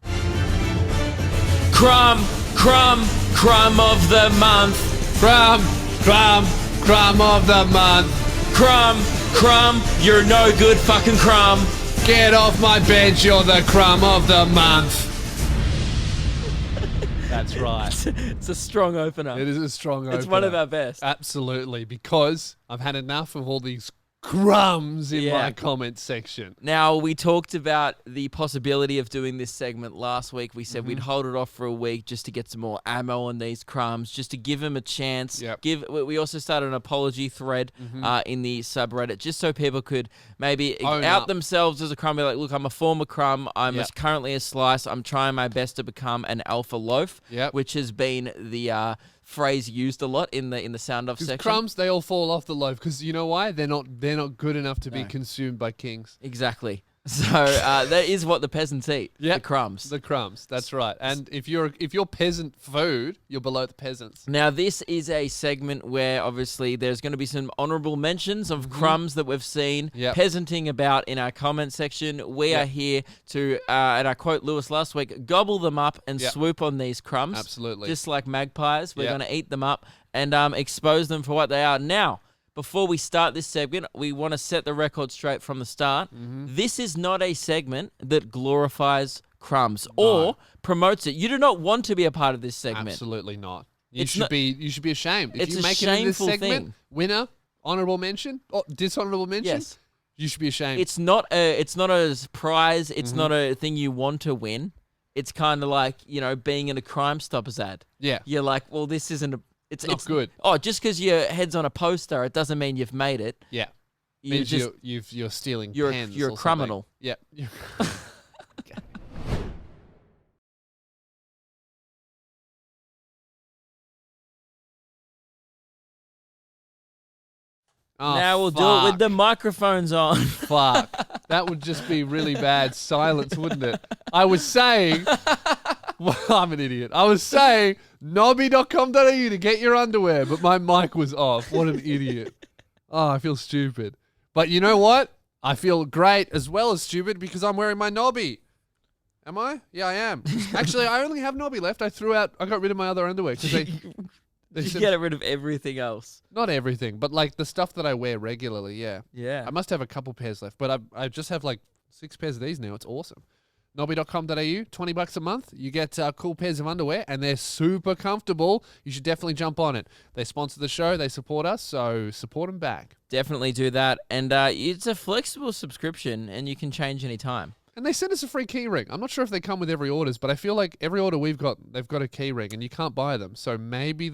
Crumb of the month. Crumb of the Month. Crumb, you're no good fucking crumb. Get off my bench, you're the Crumb of the Month. That's right. It's a strong opener. It is a strong opener. It's one of our best. Absolutely, because I've had enough of all these crumbs in Yeah. my comment section. Now, we talked about the possibility of doing this segment last week. We said we'd hold it off for a week just to get some more ammo on these crumbs, just to give them a chance. Yep. We also started an apology thread in the subreddit, just so people could maybe Own out up. themselves as a crumb. Be like, look, I'm a former crumb. I'm Yep. currently a slice. I'm trying my best to become an alpha loaf, Yep. which has been the phrase used a lot in the sound off Because section. crumbs, they all fall off the loaf. Because you know why? They're not good enough to be consumed by kings. Exactly. So that is what the peasants eat. Yep. The crumbs. The crumbs. That's right. And if you're peasant food, you're below the peasants. Now, this is a segment where obviously there's going to be some honorable mentions of crumbs that we've seen Yep. peasanting about in our comment section. We Yep. are here to, and I quote Lewis last week, gobble them up and Yep. swoop on these crumbs. Absolutely. Just like magpies, we're Yep. going to eat them up and expose them for what they are. Now, before we start this segment, we want to set the record straight from the start. This is not a segment that glorifies crumbs or promotes it. You do not want to be a part of this segment. Absolutely not. It's You not- should be ashamed. If It's you a make it in this shameful segment, thing. winner, honorable mention, or dishonorable mention, Yes. you should be ashamed. It's not a prize. It's not a thing you want to win. It's kind of like, being in a Crime Stoppers ad. yeah. You're like, well, this isn't it's Not good. Oh, just because your head's on a poster, it doesn't mean you've made it. Yeah. You Means just you're stealing you're a- pens you're a or something. criminal. Yeah. Oh, now we'll do it with the microphones on. fuck. That would just be really bad silence, wouldn't it? I was saying, well, I'm an idiot. I was saying nobby.com.au to get your underwear, but my mic was off. What an idiot. Oh, I feel stupid. But you know what? I feel great as well as stupid because I'm wearing my Nobby. Am I? Yeah, I am. Actually, I only have Nobby left. I got rid of my other underwear because they You said, get rid of everything else. not everything, but like the stuff that I wear regularly, yeah. Yeah. I must have a couple pairs left, but I just have like 6 pairs of these now. It's awesome. Nobby.com.au, $20 a month. You get cool pairs of underwear, and they're super comfortable. You should definitely jump on it. They sponsor the show. They support us, so support them back. Definitely do that. And it's a flexible subscription, and you can change any time. And they send us a free key ring. I'm not sure if they come with every orders, but I feel like every order we've got, they've got a key ring, and you can't buy them. So maybe you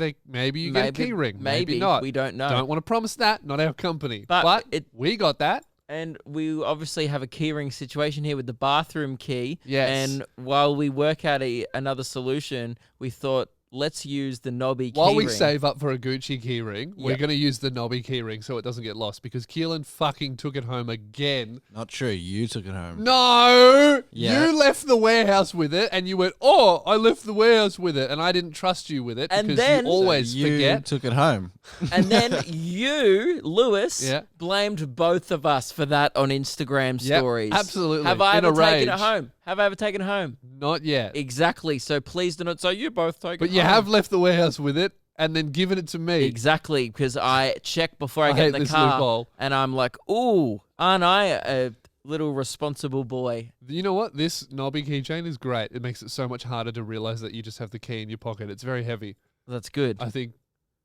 get a key ring. Maybe not. We don't know. Don't want to promise that. Not our company. But we got that. And we obviously have a keyring situation here with the bathroom key. Yes. And while we work out another solution, we thought, let's use the knobby While we keyring. save up for a Gucci keyring, we're Yep. going to use the knobby keyring so it doesn't get lost because Keelan fucking took it home again. Not true. You took it home. No! Yeah. You left the warehouse with it and you went, oh, I left the warehouse with it and I didn't trust you with it And because then- you always you forget. took it home. And then you, Lewis, Yeah. blamed both of us for that on Instagram Yep, stories. absolutely. Have I In ever a taken it rage. home? Have I ever taken it home? Not yet. Exactly. So please do not. So you both take But it you home. have left the warehouse with it and then given it to me. Exactly, because I check before I I get in hate the this car, loophole. and I'm like, "Ooh, aren't I a little responsible boy?" You know what? This knobby keychain is great. It makes it so much harder to realize that you just have the key in your pocket. It's very heavy. That's good. I think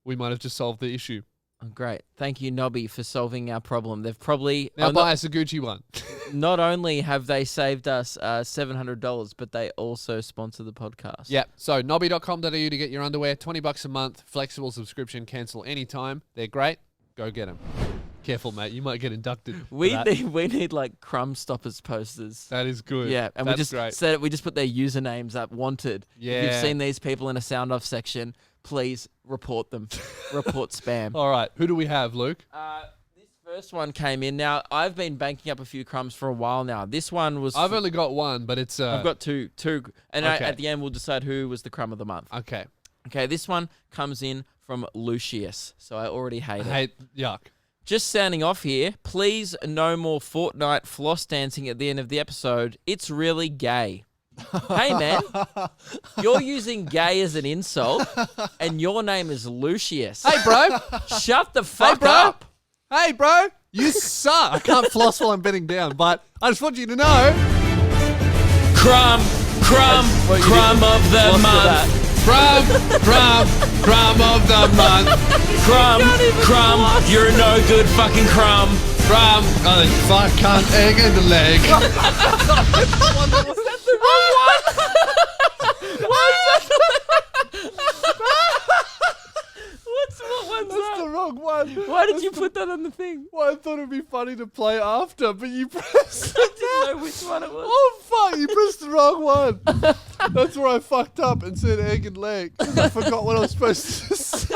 we might have just solved the issue. Oh, great. Thank you, Nobby, for solving our problem. They've probably Now oh, buy us a Gucci one. not only have they saved us $700, but they also sponsor the podcast. Yeah. So nobby.com.au to get your underwear. $20 a month. Flexible subscription. Cancel anytime. They're great. Go get them. Careful, mate. You might get inducted. for We that. need like Crumb Stoppers posters. That is good. Yeah, and That's we just great. said we just put their usernames up. Wanted. If Yeah. you've seen these people in a sound off section, please report them. Report spam. All right. Who do we have, Luke? This first one came in. Now I've been banking up a few crumbs for a while now. This one was. I've only got one, but it's. I've got two, and Okay. at the end we'll decide who was the crumb of the month. Okay. Okay, this one comes in from Lucius, so I already hate it. Yuck. Just sounding off here, please no more Fortnite floss dancing at the end of the episode. It's really gay. Hey man, you're using gay as an insult, and your name is Lucius. Hey, bro. Shut the fuck bro. up. Hey, bro. You suck. I can't floss while I'm betting down, but I just want you to know. Crumb what you of the Floss to month. that. Crumb of the month. Crumb, you're a no good fucking crumb. Crumb. Oh, fuck, cunt, egg in the leg. What one's That's that? the wrong one. Why did you put that on the thing? Well, I thought it'd be funny to play after, but you pressed. I didn't know which one it was. Oh, fuck, you pressed the wrong one. That's where I fucked up and said egg and leg. 'Cause I forgot what I was supposed to say.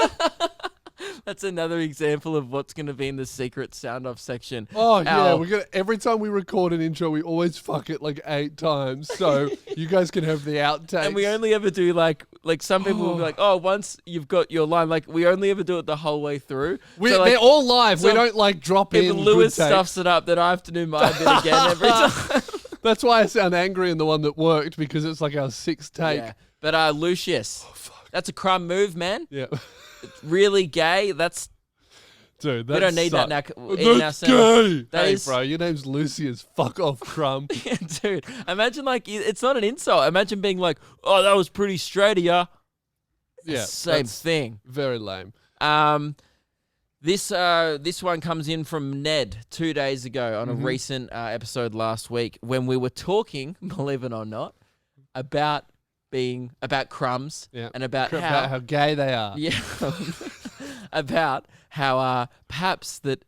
That's another example of what's going to be in the secret sound off section. Oh, yeah, Our- we're gonna. Every time we record an intro, we always fuck it like 8 times, so you guys can have the outtakes. And we only ever do like some people will be like, oh, once you've got your line, like we only ever do it the whole way through. We, So, like, they're all live. we so don't like drop if in. Lewis good takes. stuffs it up, then I have to do my bit again every time. That's why I sound angry in the one that worked because it's like our 6th take. Yeah. But Lucius, that's a crumb move, man. Yeah. Really gay. That's Dude, that we don't need that sucked. now. In our That's sound. gay. That Hey, is- bro, your name's Lucius. Fuck off, crumb. Dude, imagine like it's not an insult. Imagine being like, "Oh, that was pretty straight of ya." Yeah, Same that's thing. very lame. This one comes in from Ned 2 days ago on a recent episode last week when we were talking, believe it or not, about crumbs Yeah. and about About how gay they are. yeah about how perhaps that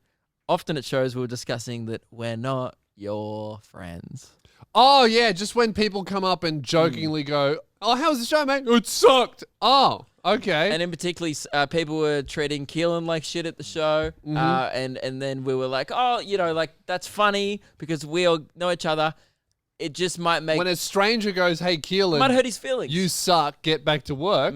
often at shows we were discussing that we're not your friends. Oh, yeah, just when people come up and jokingly go, oh, how was the show, mate? It sucked. Oh, okay. And in particular, people were treating Keelan like shit at the show, and then we were like, oh, like that's funny because we all know each other. It just might make when a stranger goes, hey, Keelan, might hurt his feelings. you suck, get back to work,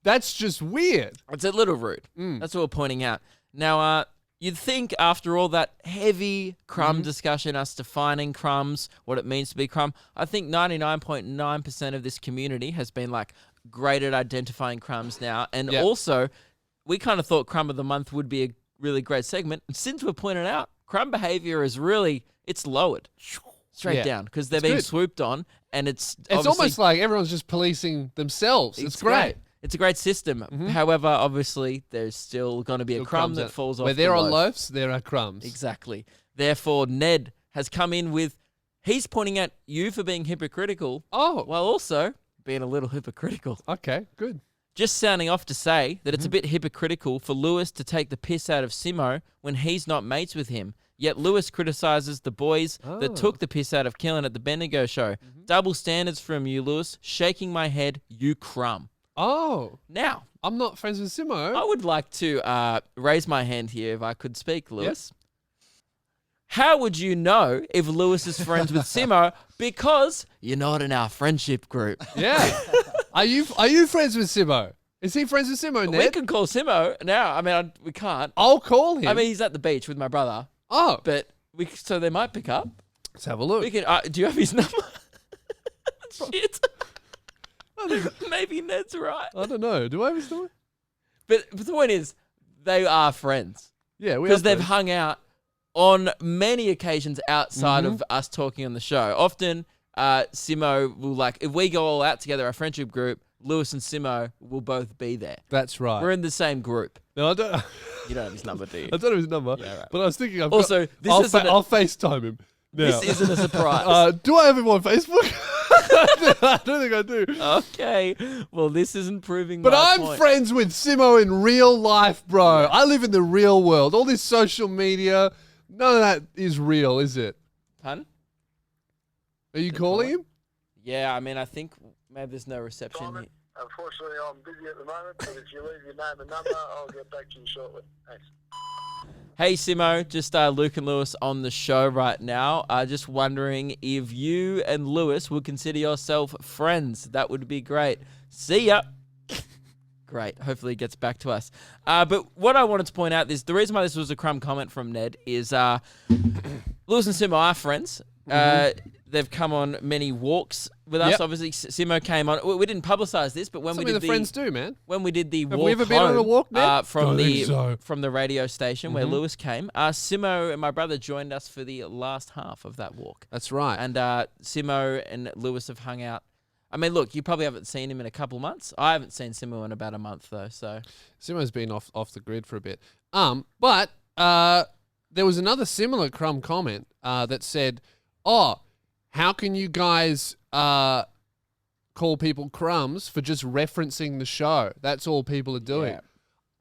that's just weird. It's a little rude. That's what we're pointing out. Now, you'd think after all that heavy crumb discussion, us defining crumbs, what it means to be crumb, I think 99.9% of this community has been like great at identifying crumbs now. And Yep. also, we kind of thought crumb of the month would be a really great segment. And since we're pointing out, crumb behavior is really, it's lowered straight Yeah. down because they're It's being good. swooped on. And it's It's obviously almost like everyone's just policing themselves. It's great. It's a great system. However, obviously, there's still going to be a Still crumb crumbs that out. falls off. Where there the are loaf. loaves, there are crumbs. Exactly. Therefore, Ned has come in with, he's pointing at you for being hypocritical, Oh, while also being a little hypocritical. okay, good. Just sounding off to say that it's a bit hypocritical for Lewis to take the piss out of Simo when he's not mates with him. Yet Lewis criticizes the boys that took the piss out of Killen at the Bendigo show. Double standards from you, Lewis. Shaking my head, you crumb. Oh, Now, I'm not friends with Simo. I would like to raise my hand here if I could speak, Lewis. How would you know if Lewis is friends with Simo? Because you're not in our friendship group. Yeah. Are you friends with Simo? Is he friends with Simo, Ned? We can call Simo now. I mean, we can't. I'll call him. I mean, he's at the beach with my brother, oh, but so they might pick up. let's have a look. We can. Do you have his number? Shit. Maybe Ned's right. I don't know. Do I have his number? But the point is, they are friends Yeah, we because are they've friends. hung out on many occasions outside of us talking on the show. Often, Simo will if we go all out together, our friendship group, Lewis and Simo will both be there. That's right. We're in the same group. No, I don't. You don't have his number, do you? I don't know his number. Yeah, right. But I was thinking. Also, this I'll, isn't I'll FaceTime him. Now. This isn't a surprise. Do I have him on Facebook? I don't think I do. Okay. Well, this isn't proving But my I'm point. friends with Simo in real life, bro. I live in the real world. All this social media, none of that is real, is it? Pardon? Are you Good calling call. him? Yeah, I mean, I think maybe there's no reception Simon, here. unfortunately, I'm busy at the moment, but if you leave your name and number, I'll get back to you shortly. Thanks. Hey, Simo, just Luke and Lewis on the show right now. Just wondering if you and Lewis would consider yourself friends. That would be great. See ya. Great. Hopefully he gets back to us. But what I wanted to point out is the reason why this was a crumb comment from Ned is Lewis and Simo are friends. They've come on many walks with us. Yep. Obviously, Simo came on. We didn't publicize this, but when Something we did the friends do, man. when we did the Have walk we ever been on a home, walk, Ned? from Don't the think so. from the radio station where Lewis came, Simo and my brother joined us for the last half of that walk. That's right. And Simo and Lewis have hung out. I mean, look, you probably haven't seen him in a couple months. I haven't seen Simo in about a month though. So Simo's been off the grid for a bit. But there was another similar crumb comment that said, "Oh, how can you guys call people crumbs for just referencing the show? That's all people are doing." Yeah.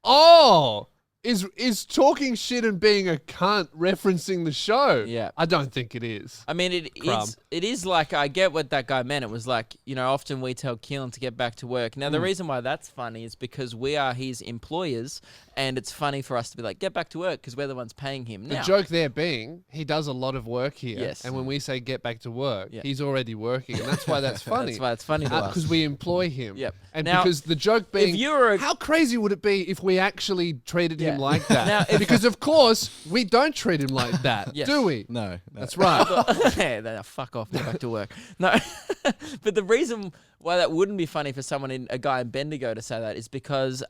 Oh, is talking shit and being a cunt referencing the show? Yeah. I don't think it is. I mean, Crumb. it is like, I get what that guy meant. It was like, often we tell Keelan to get back to work. Now, the reason why that's funny is because we are his employers, and it's funny for us to be like, get back to work, because we're the ones paying him. The Now, joke there being, he does a lot of work here. Yes. And when we say get back to work, Yeah. he's already working. And that's why that's funny. that's why it's funny to us. Because we employ him. Yep. And Now, because the joke being, you were a- how crazy would it be if we actually treated him Yeah. like that? Now, if- because, of course, we don't treat him like that, Yes. do we? No. That's right. Yeah, fuck off, get back to work. No, but the reason why that wouldn't be funny for a guy in Bendigo to say that is because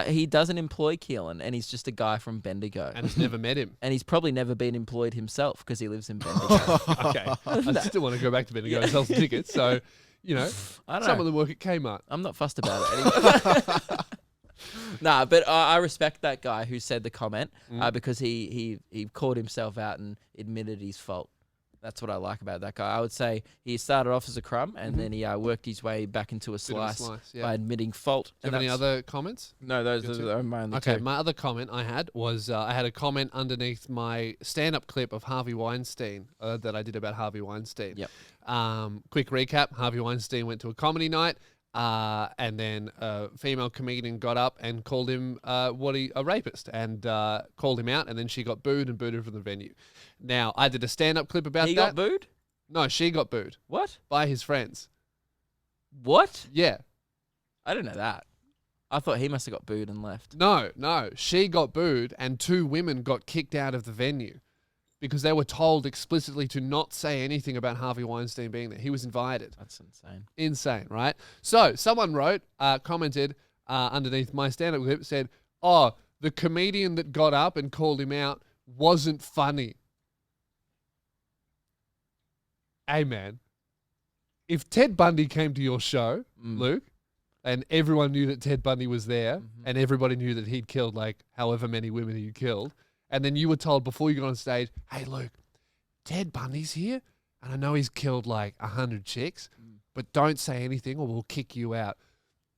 he doesn't employ Keelan, and he's just a guy from Bendigo. And he's never met him. And he's probably never been employed himself because he lives in Bendigo. Okay. I still want to go back to Bendigo and sell some tickets. So, I don't some know. of them work at Kmart. I'm not fussed about it anyway. Nah, but I respect that guy who said the comment because he called himself out and admitted his fault. That's what I like about that guy. I would say he started off as a crumb and then he worked his way back into a slice, yeah. by admitting fault. Do you have any other comments? No, those Good are my only Okay, two. my other comment I had was I had a comment underneath my stand-up clip of Harvey Weinstein that I did about Harvey Weinstein. Yep. Quick recap: Harvey Weinstein went to a comedy night, and then a female comedian got up and called him a rapist, and called him out, and then she got booed and booted from the venue. Now I did a stand-up clip about He that. got booed? No, she got booed What? by his friends. What? Yeah. I didn't know that. I thought he must have got booed and left. No. She got booed and two women got kicked out of the venue because they were told explicitly to not say anything about Harvey Weinstein being there. He was invited. That's insane. Insane, right? So someone wrote, commented underneath my stand-up clip, said, "Oh, the comedian that got up and called him out wasn't funny." Hey, man, if Ted Bundy came to your show, Luke, and everyone knew that Ted Bundy was there, and everybody knew that he'd killed like however many women he killed, and then you were told before you got on stage, "Hey, Luke, Ted Bundy's here, and I know he's killed like 100 chicks, but don't say anything or we'll kick you out."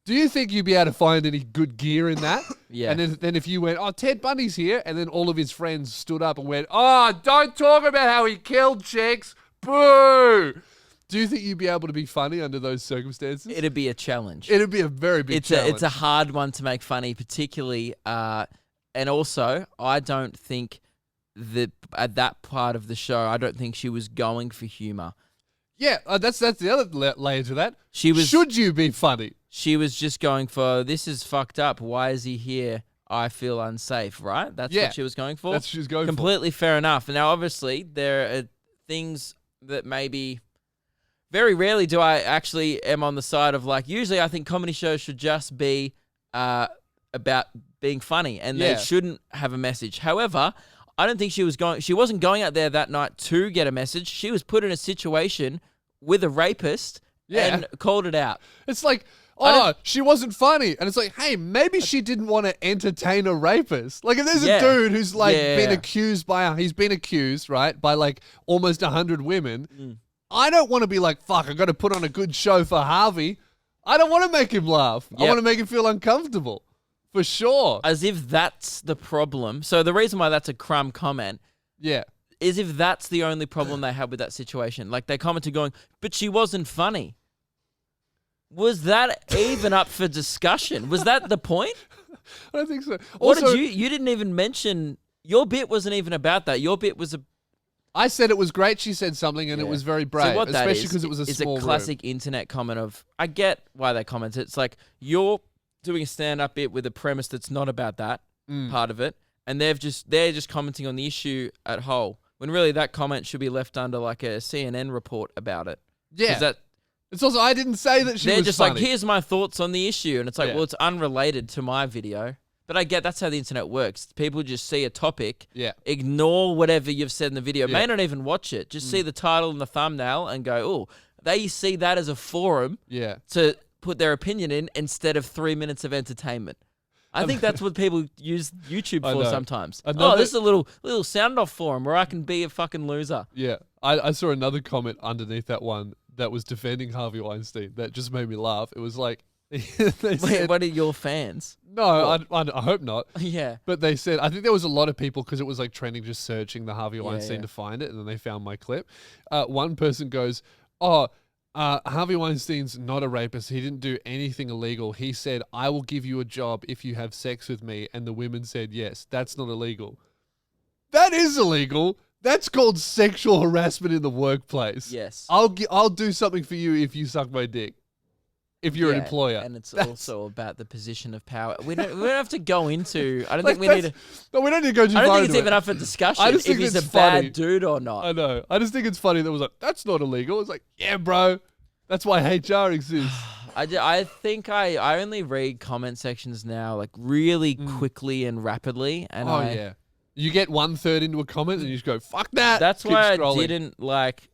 Do you think you'd be able to find any good gear in that? Yeah. And then if you went, "Oh, Ted Bundy's here," and then all of his friends stood up and went, "Oh, don't talk about how he killed chicks. Boo." Do you think you'd be able to be funny under those circumstances? It'd be a challenge. It'd be a very big challenge. It's a hard one to make funny, particularly. And also, I don't think that at that part of the show, I don't think she was going for humor. Yeah, that's the other layer to that. Should you be funny? She was just going for, this is fucked up. Why is he here? I feel unsafe, right? That's what she was going for? That's what she was going for. Completely fair enough. Now, obviously, there are things that maybe... Very rarely do I actually am on the side of like, usually I think comedy shows should just be about being funny and they shouldn't have a message. However, I don't think she wasn't going out there that night to get a message. She was put in a situation with a rapist and called it out. It's like, she wasn't funny. And it's like, hey, maybe she didn't want to entertain a rapist. Like if there's a dude who's like been accused he's been accused, right, by like almost 100 women. I don't want to be like, fuck, I got to put on a good show for Harvey. I don't want to make him laugh. I want to make him feel uncomfortable. For sure. As if that's the problem. So the reason why that's a crumb comment is if that's the only problem they had with that situation. Like they commented going, but she wasn't funny. Was that even up for discussion? Was that the point? I don't think so. What did you didn't even mention, your bit wasn't even about that. Your bit was I said it was great. She said something, and it was very brave, so what especially because it was a small room. It's a classic internet comment of, I get why they comment. It's like, you're doing a stand-up bit with a premise that's not about that part of it, and they're just commenting on the issue at whole, when really that comment should be left under like a CNN report about it. Yeah. It's also, I didn't say that she was They're just funny. like, here's my thoughts on the issue, and it's like, well, it's unrelated to my video. But I get that's how the internet works. People just see a topic, ignore whatever you've said in the video, may not even watch it, just see the title and the thumbnail and go, oh, they see that as a forum to put their opinion in instead of 3 minutes of entertainment. I think that's what people use YouTube for sometimes. This is a little sound-off forum where I can be a fucking loser. Yeah. I saw another comment underneath that one that was defending Harvey Weinstein that just made me laugh. It was like, Wait, what are your fans? No, I hope not. Yeah. But they said, I think there was a lot of people, because it was like trending, just searching the Harvey Weinstein to find it, and then they found my clip. One person goes, Harvey Weinstein's not a rapist. He didn't do anything illegal. He said, I will give you a job if you have sex with me. And the women said, yes, that's not illegal. That is illegal. That's called sexual harassment in the workplace. Yes. I'll do something for you if you suck my dick. If you're an employer. And it's also about the position of power. We don't have to go into... I don't think we need to... No, we don't need to go too far. I don't think it's even up for discussion if he's a bad dude or not. I know. I just think it's funny that it was like, that's not illegal. It's like, yeah, bro. That's why HR exists. I think I only read comment sections now like really quickly and rapidly. And yeah. You get 1/3 into a comment and you just go, fuck that. That's why I didn't like...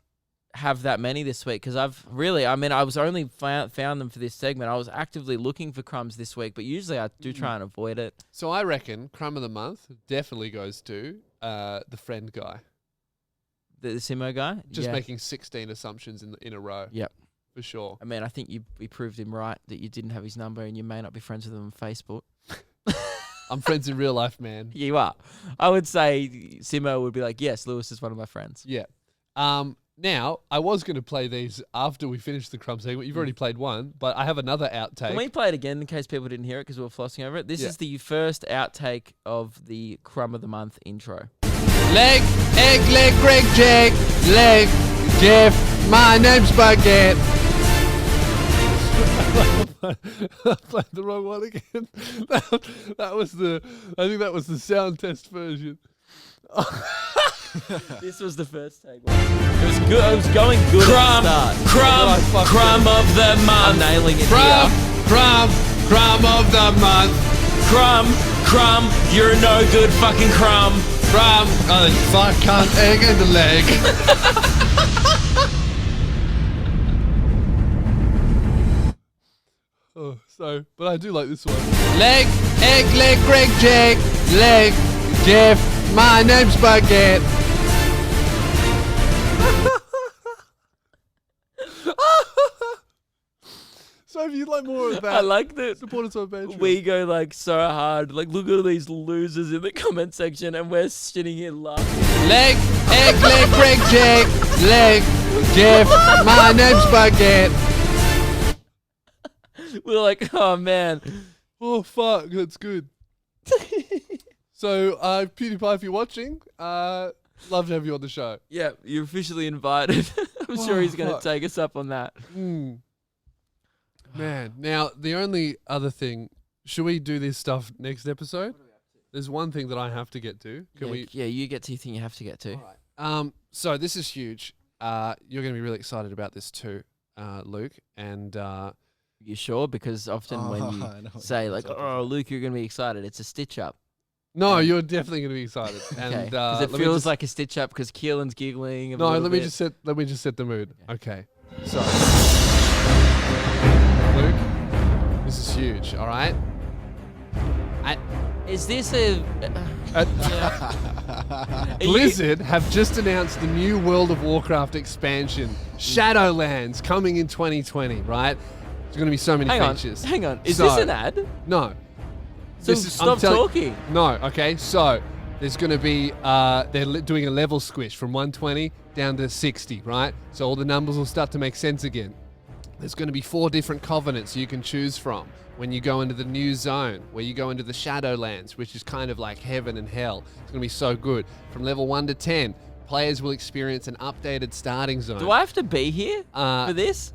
have that many this week, because I was only found them for this segment. I was actively looking for crumbs this week, but usually I do try and avoid it. So I reckon crumb of the month definitely goes to the friend guy. The Simo guy? Just making 16 assumptions in a row. Yep. For sure. I mean, I think we proved him right that you didn't have his number and you may not be friends with him on Facebook. I'm friends in real life, man. You are. I would say Simo would be like, yes, Lewis is one of my friends. Yeah. Now, I was going to play these after we finish the crumb segment. You've already played one, but I have another outtake. Can we play it again in case people didn't hear it because we were flossing over it? This is the first outtake of the crumb of the month intro. Leg, egg, leg, Greg, Jake, leg, Jeff, my name's Baguette. I played the wrong one again. That was I think that was the sound test version. This was the first take. It was good. It was going good at the start. Crumb of the month. I'm nailing it Crumb of the month. Crumb, you're no good fucking crumb. Fuck, cunt, egg, and the leg. But I do like this one. Leg, egg, leg, Greg, Jake, leg, Jeff, my name's Baguette. So if you'd like more of that, I like that. Support us on Patreon. We go like so hard. Like, look at all these losers in the comment section, and we're sitting here laughing. Leg, egg, leg, Greg, Jake, leg, Jeff, my name's Baguette. We were like, oh man. Oh, fuck, that's good. So, PewDiePie, if you're watching, love to have you on the show. Yeah, you're officially invited. I'm sure he's going to fuck. take us up on that. Man, now, the only other thing, should we do this stuff next episode? There's one thing that I have to get to. Can we? Yeah, you get to your thing you have to get to. All right. So this is huge. You're going to be really excited about this too, Luke. And You sure? Because often when I you know what say you're like, talking "Oh, Luke, you're gonna be excited," it's a stitch up. no, you're definitely going to be excited. Okay, And because it let me feels just- like a stitch up because Keelan's giggling. No, let me just set the mood. Okay. So, Luke, this is huge. All right. Is this a? Blizzard have just announced the new World of Warcraft expansion, Shadowlands, coming in 2020. Right? There's going to be so many features. Hang on. Is So- this an ad? No. So I'm stop telling- talking. No. Okay. So there's going to be doing a level squish from 120 down to 60. Right? So all the numbers will start to make sense again. There's going to be 4 different covenants you can choose from when you go into the new zone, where you go into the Shadowlands, which is kind of like heaven and hell. It's going to be so good. From level 1 to 10, players will experience an updated starting zone. Do I have to be here for this?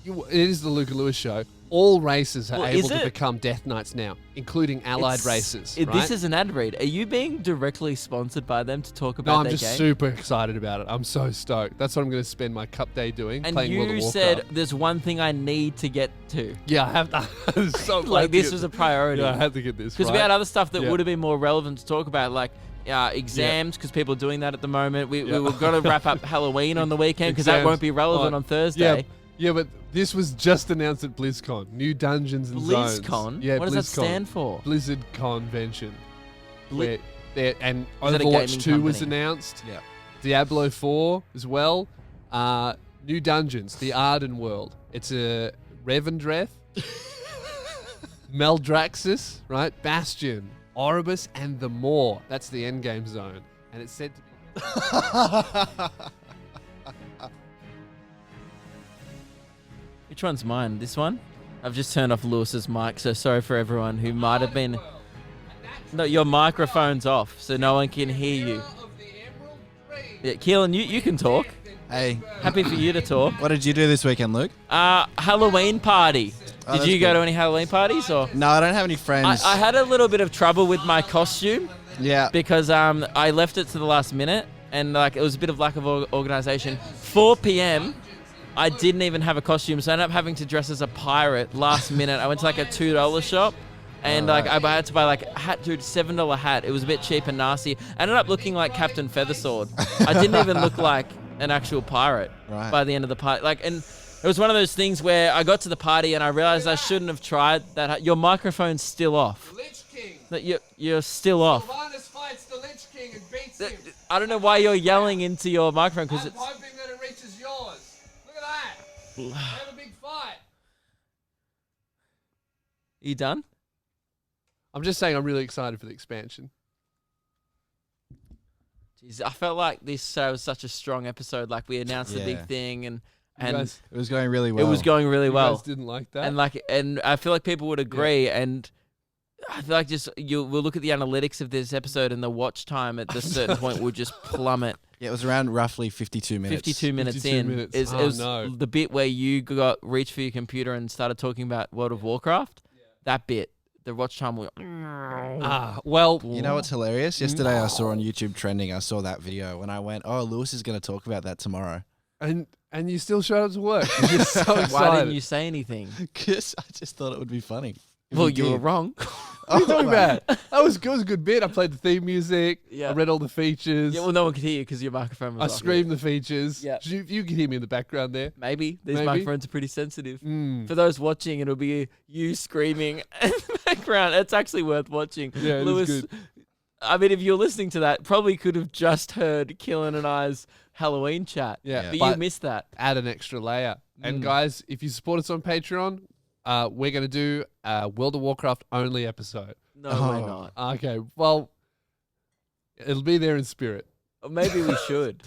It is the Luca Lewis show. All races are Well, able is to it? become Death Knights now, including allied races. Right? This is an ad read. Are you being directly sponsored by them to talk about No, I'm their just game? super excited about it. I'm so stoked. That's what I'm going to spend my cup day doing, And playing World of you Warcraft. said there's one thing I need to get to. Yeah, I have to. So glad Like to this get was a priority. Yeah, I had to get this. Because we right? had other stuff that Yeah. would have been more relevant to talk about, like exams, because people are doing that at the moment. We Yeah. were going to wrap up Halloween on the weekend because that Exams. won't be relevant Oh, on Thursday. Yeah, but this was just announced at BlizzCon. New dungeons and zones. BlizzCon? Yeah, What does that BlizzCon. stand for? Blizzard Convention. Bli- And Is that a Overwatch gaming 2 was company? announced. Yeah. Diablo 4 as well. New dungeons, the Arden world. It's a Revendreth, Meldraxxus, right? Bastion, Oribus, and the Maw. That's the endgame zone. And it's said to be... Which one's mine? This one? I've just turned off Lewis's mic, so sorry for everyone who might have been... No, your microphone's off, so no one can hear you. Yeah, Keelan, you can talk. Hey, Happy for you to talk. what did you do this weekend, Luke? Halloween party. Oh, Did that's you go good. to any Halloween parties? Or No, I don't have any friends. I had a little bit of trouble with my costume yeah. because I left it to the last minute and like it was a bit of lack of organization. 4 p.m. I didn't even have a costume, so I ended up having to dress as a pirate last minute. I went to like a $2 shop. And like I had to buy like a hat, dude, $7 hat. It was a bit cheap and nasty. I ended up looking like Captain Feathersword. I didn't even look like an actual pirate Right. by the end of the party. Like, and it was one of those things where I got to the party and I realized I shouldn't have tried that. Your microphone's still off. Lich King. That you're still off. Sylvanas fights the Lich King and beats him. I don't know why you're yelling into your microphone because it's. hoping that it reaches yours. Look at that. We have a big fight. You done? I'm just saying I'm really excited for the expansion. Jeez, I felt like this was such a strong episode. Like we announced the Yeah. big thing and You guys, It was going really it well. was going really you well. guys didn't like that? And I feel like people would agree. And I feel like we'll look at the analytics of this episode and the watch time at this certain point will just plummet. Yeah, it was around roughly 52 minutes. 52 minutes 52 in. minutes. It Oh, was no. the bit where you reached for your computer and started talking about World of Warcraft. That bit, the watch time will. Well, You know what's hilarious? Yesterday I saw on YouTube trending, I saw that video and I went, oh, Lewis is going to talk about that tomorrow. and you still showed up to work. You're so excited. Why didn't you say anything? Because I just thought it would be funny. if Well, he you were did. wrong. What are you talking about? That was good. It was a good bit. I played the theme music. Yeah. I read all the features. Yeah, well, no one could hear you because your microphone was I off. screamed the features. Yeah. You can hear me in the background there. Maybe. These Maybe. microphones are pretty sensitive. Mm. For those watching, it'll be you screaming in the background. It's actually worth watching. Yeah, it is Lewis, good. I mean, if you're listening to that, probably could have just heard Killen and I's Halloween chat. Yeah, But but you missed that. add an extra layer. And Mm. guys, if you support us on Patreon, we're going to do a World of Warcraft only episode. No, Oh. we're not. Okay, well, it'll be there in spirit. Or maybe we should.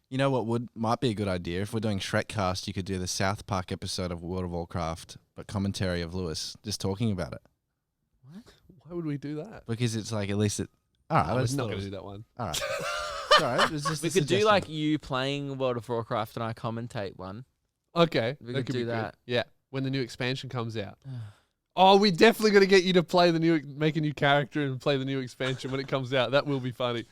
You know what might be a good idea? If we're doing Shrekcast, you could do the South Park episode of World of Warcraft, but commentary of Lewis, just talking about it. Why would we do that? Because it's like, at least it... All right, I was just not thought going it to was- do that one. All right. Sorry, it was just We a could do suggestion. like you playing World of Warcraft and I commentate one. Okay. We that could could do be good. that. Yeah. When the new expansion comes out. Oh, we definitely got to get you to play make a new character and play the new expansion when it comes out. That will be funny.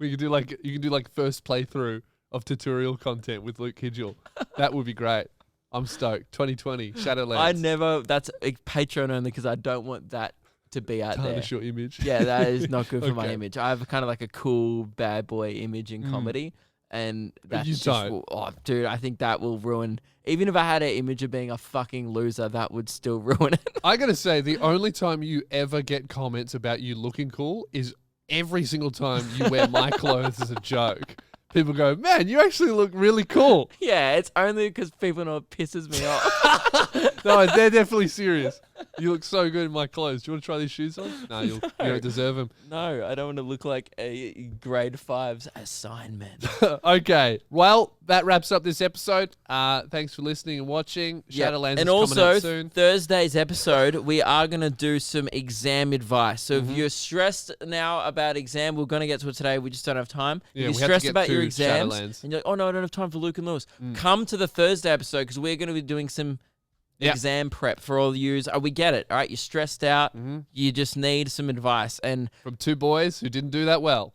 You can do like first playthrough of tutorial content with Luke Hidgel. That would be great. I'm stoked. 2020 Shadowlands. That's a Patreon only because I don't want that to be out there. Tarnish your image. Yeah, that is not good for my Okay. image. I have kind of like a cool bad boy image in comedy, and that's you just, don't. oh, dude, I think that will ruin. Even if I had an image of being a fucking loser, that would still ruin it. I gotta say, the only time you ever get comments about you looking cool is every single time you wear my clothes as a joke. People go, man, you actually look really cool. Yeah, it's only because people know it pisses me off. No, they're definitely serious. You look so good in my clothes. Do you want to try these shoes on? No, you don't deserve them. No, I don't want to look like a grade 5's assignment. Okay, well, that wraps up this episode. Thanks for listening and watching. Shadowlands is and coming also out soon. Thursday's episode, we are going to do some exam advice. So if you're stressed now about exam, we're going to get to it today. We just don't have time. Yeah, if we you're have to stressed get about your to exams Shadowlands. and you're like, oh no, I don't have time for Luke and Lewis, come to the Thursday episode because we're going to be doing some exam prep for all yous. We get it. All right, you're stressed out. You just need some advice, and From two boys who didn't do that well.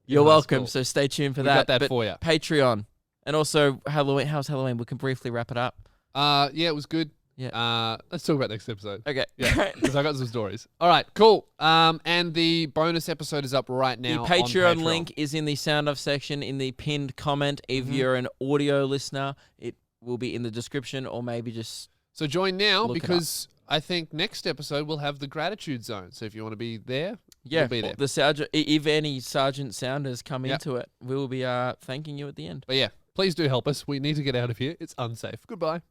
you're high welcome. school. So stay tuned for We that. got that But for ya. Patreon, and also Halloween. How's Halloween? We can briefly wrap it up. Yeah, it was good. Yeah. Let's talk about next episode. Okay. Yeah, because I got some stories. All right, cool. And the bonus episode is up right The now. on Patreon link is in the sound off section in the pinned comment. If you're an audio listener, it will be in the description, or maybe just So join now Look it because I think next episode we'll have the gratitude zone. So if you want to be there, you'll be there. the sergeant. If any Sergeant Sounders come Yep. into it, we will be thanking you at the end. But yeah, please do help us. We need to get out of here. It's unsafe. Goodbye.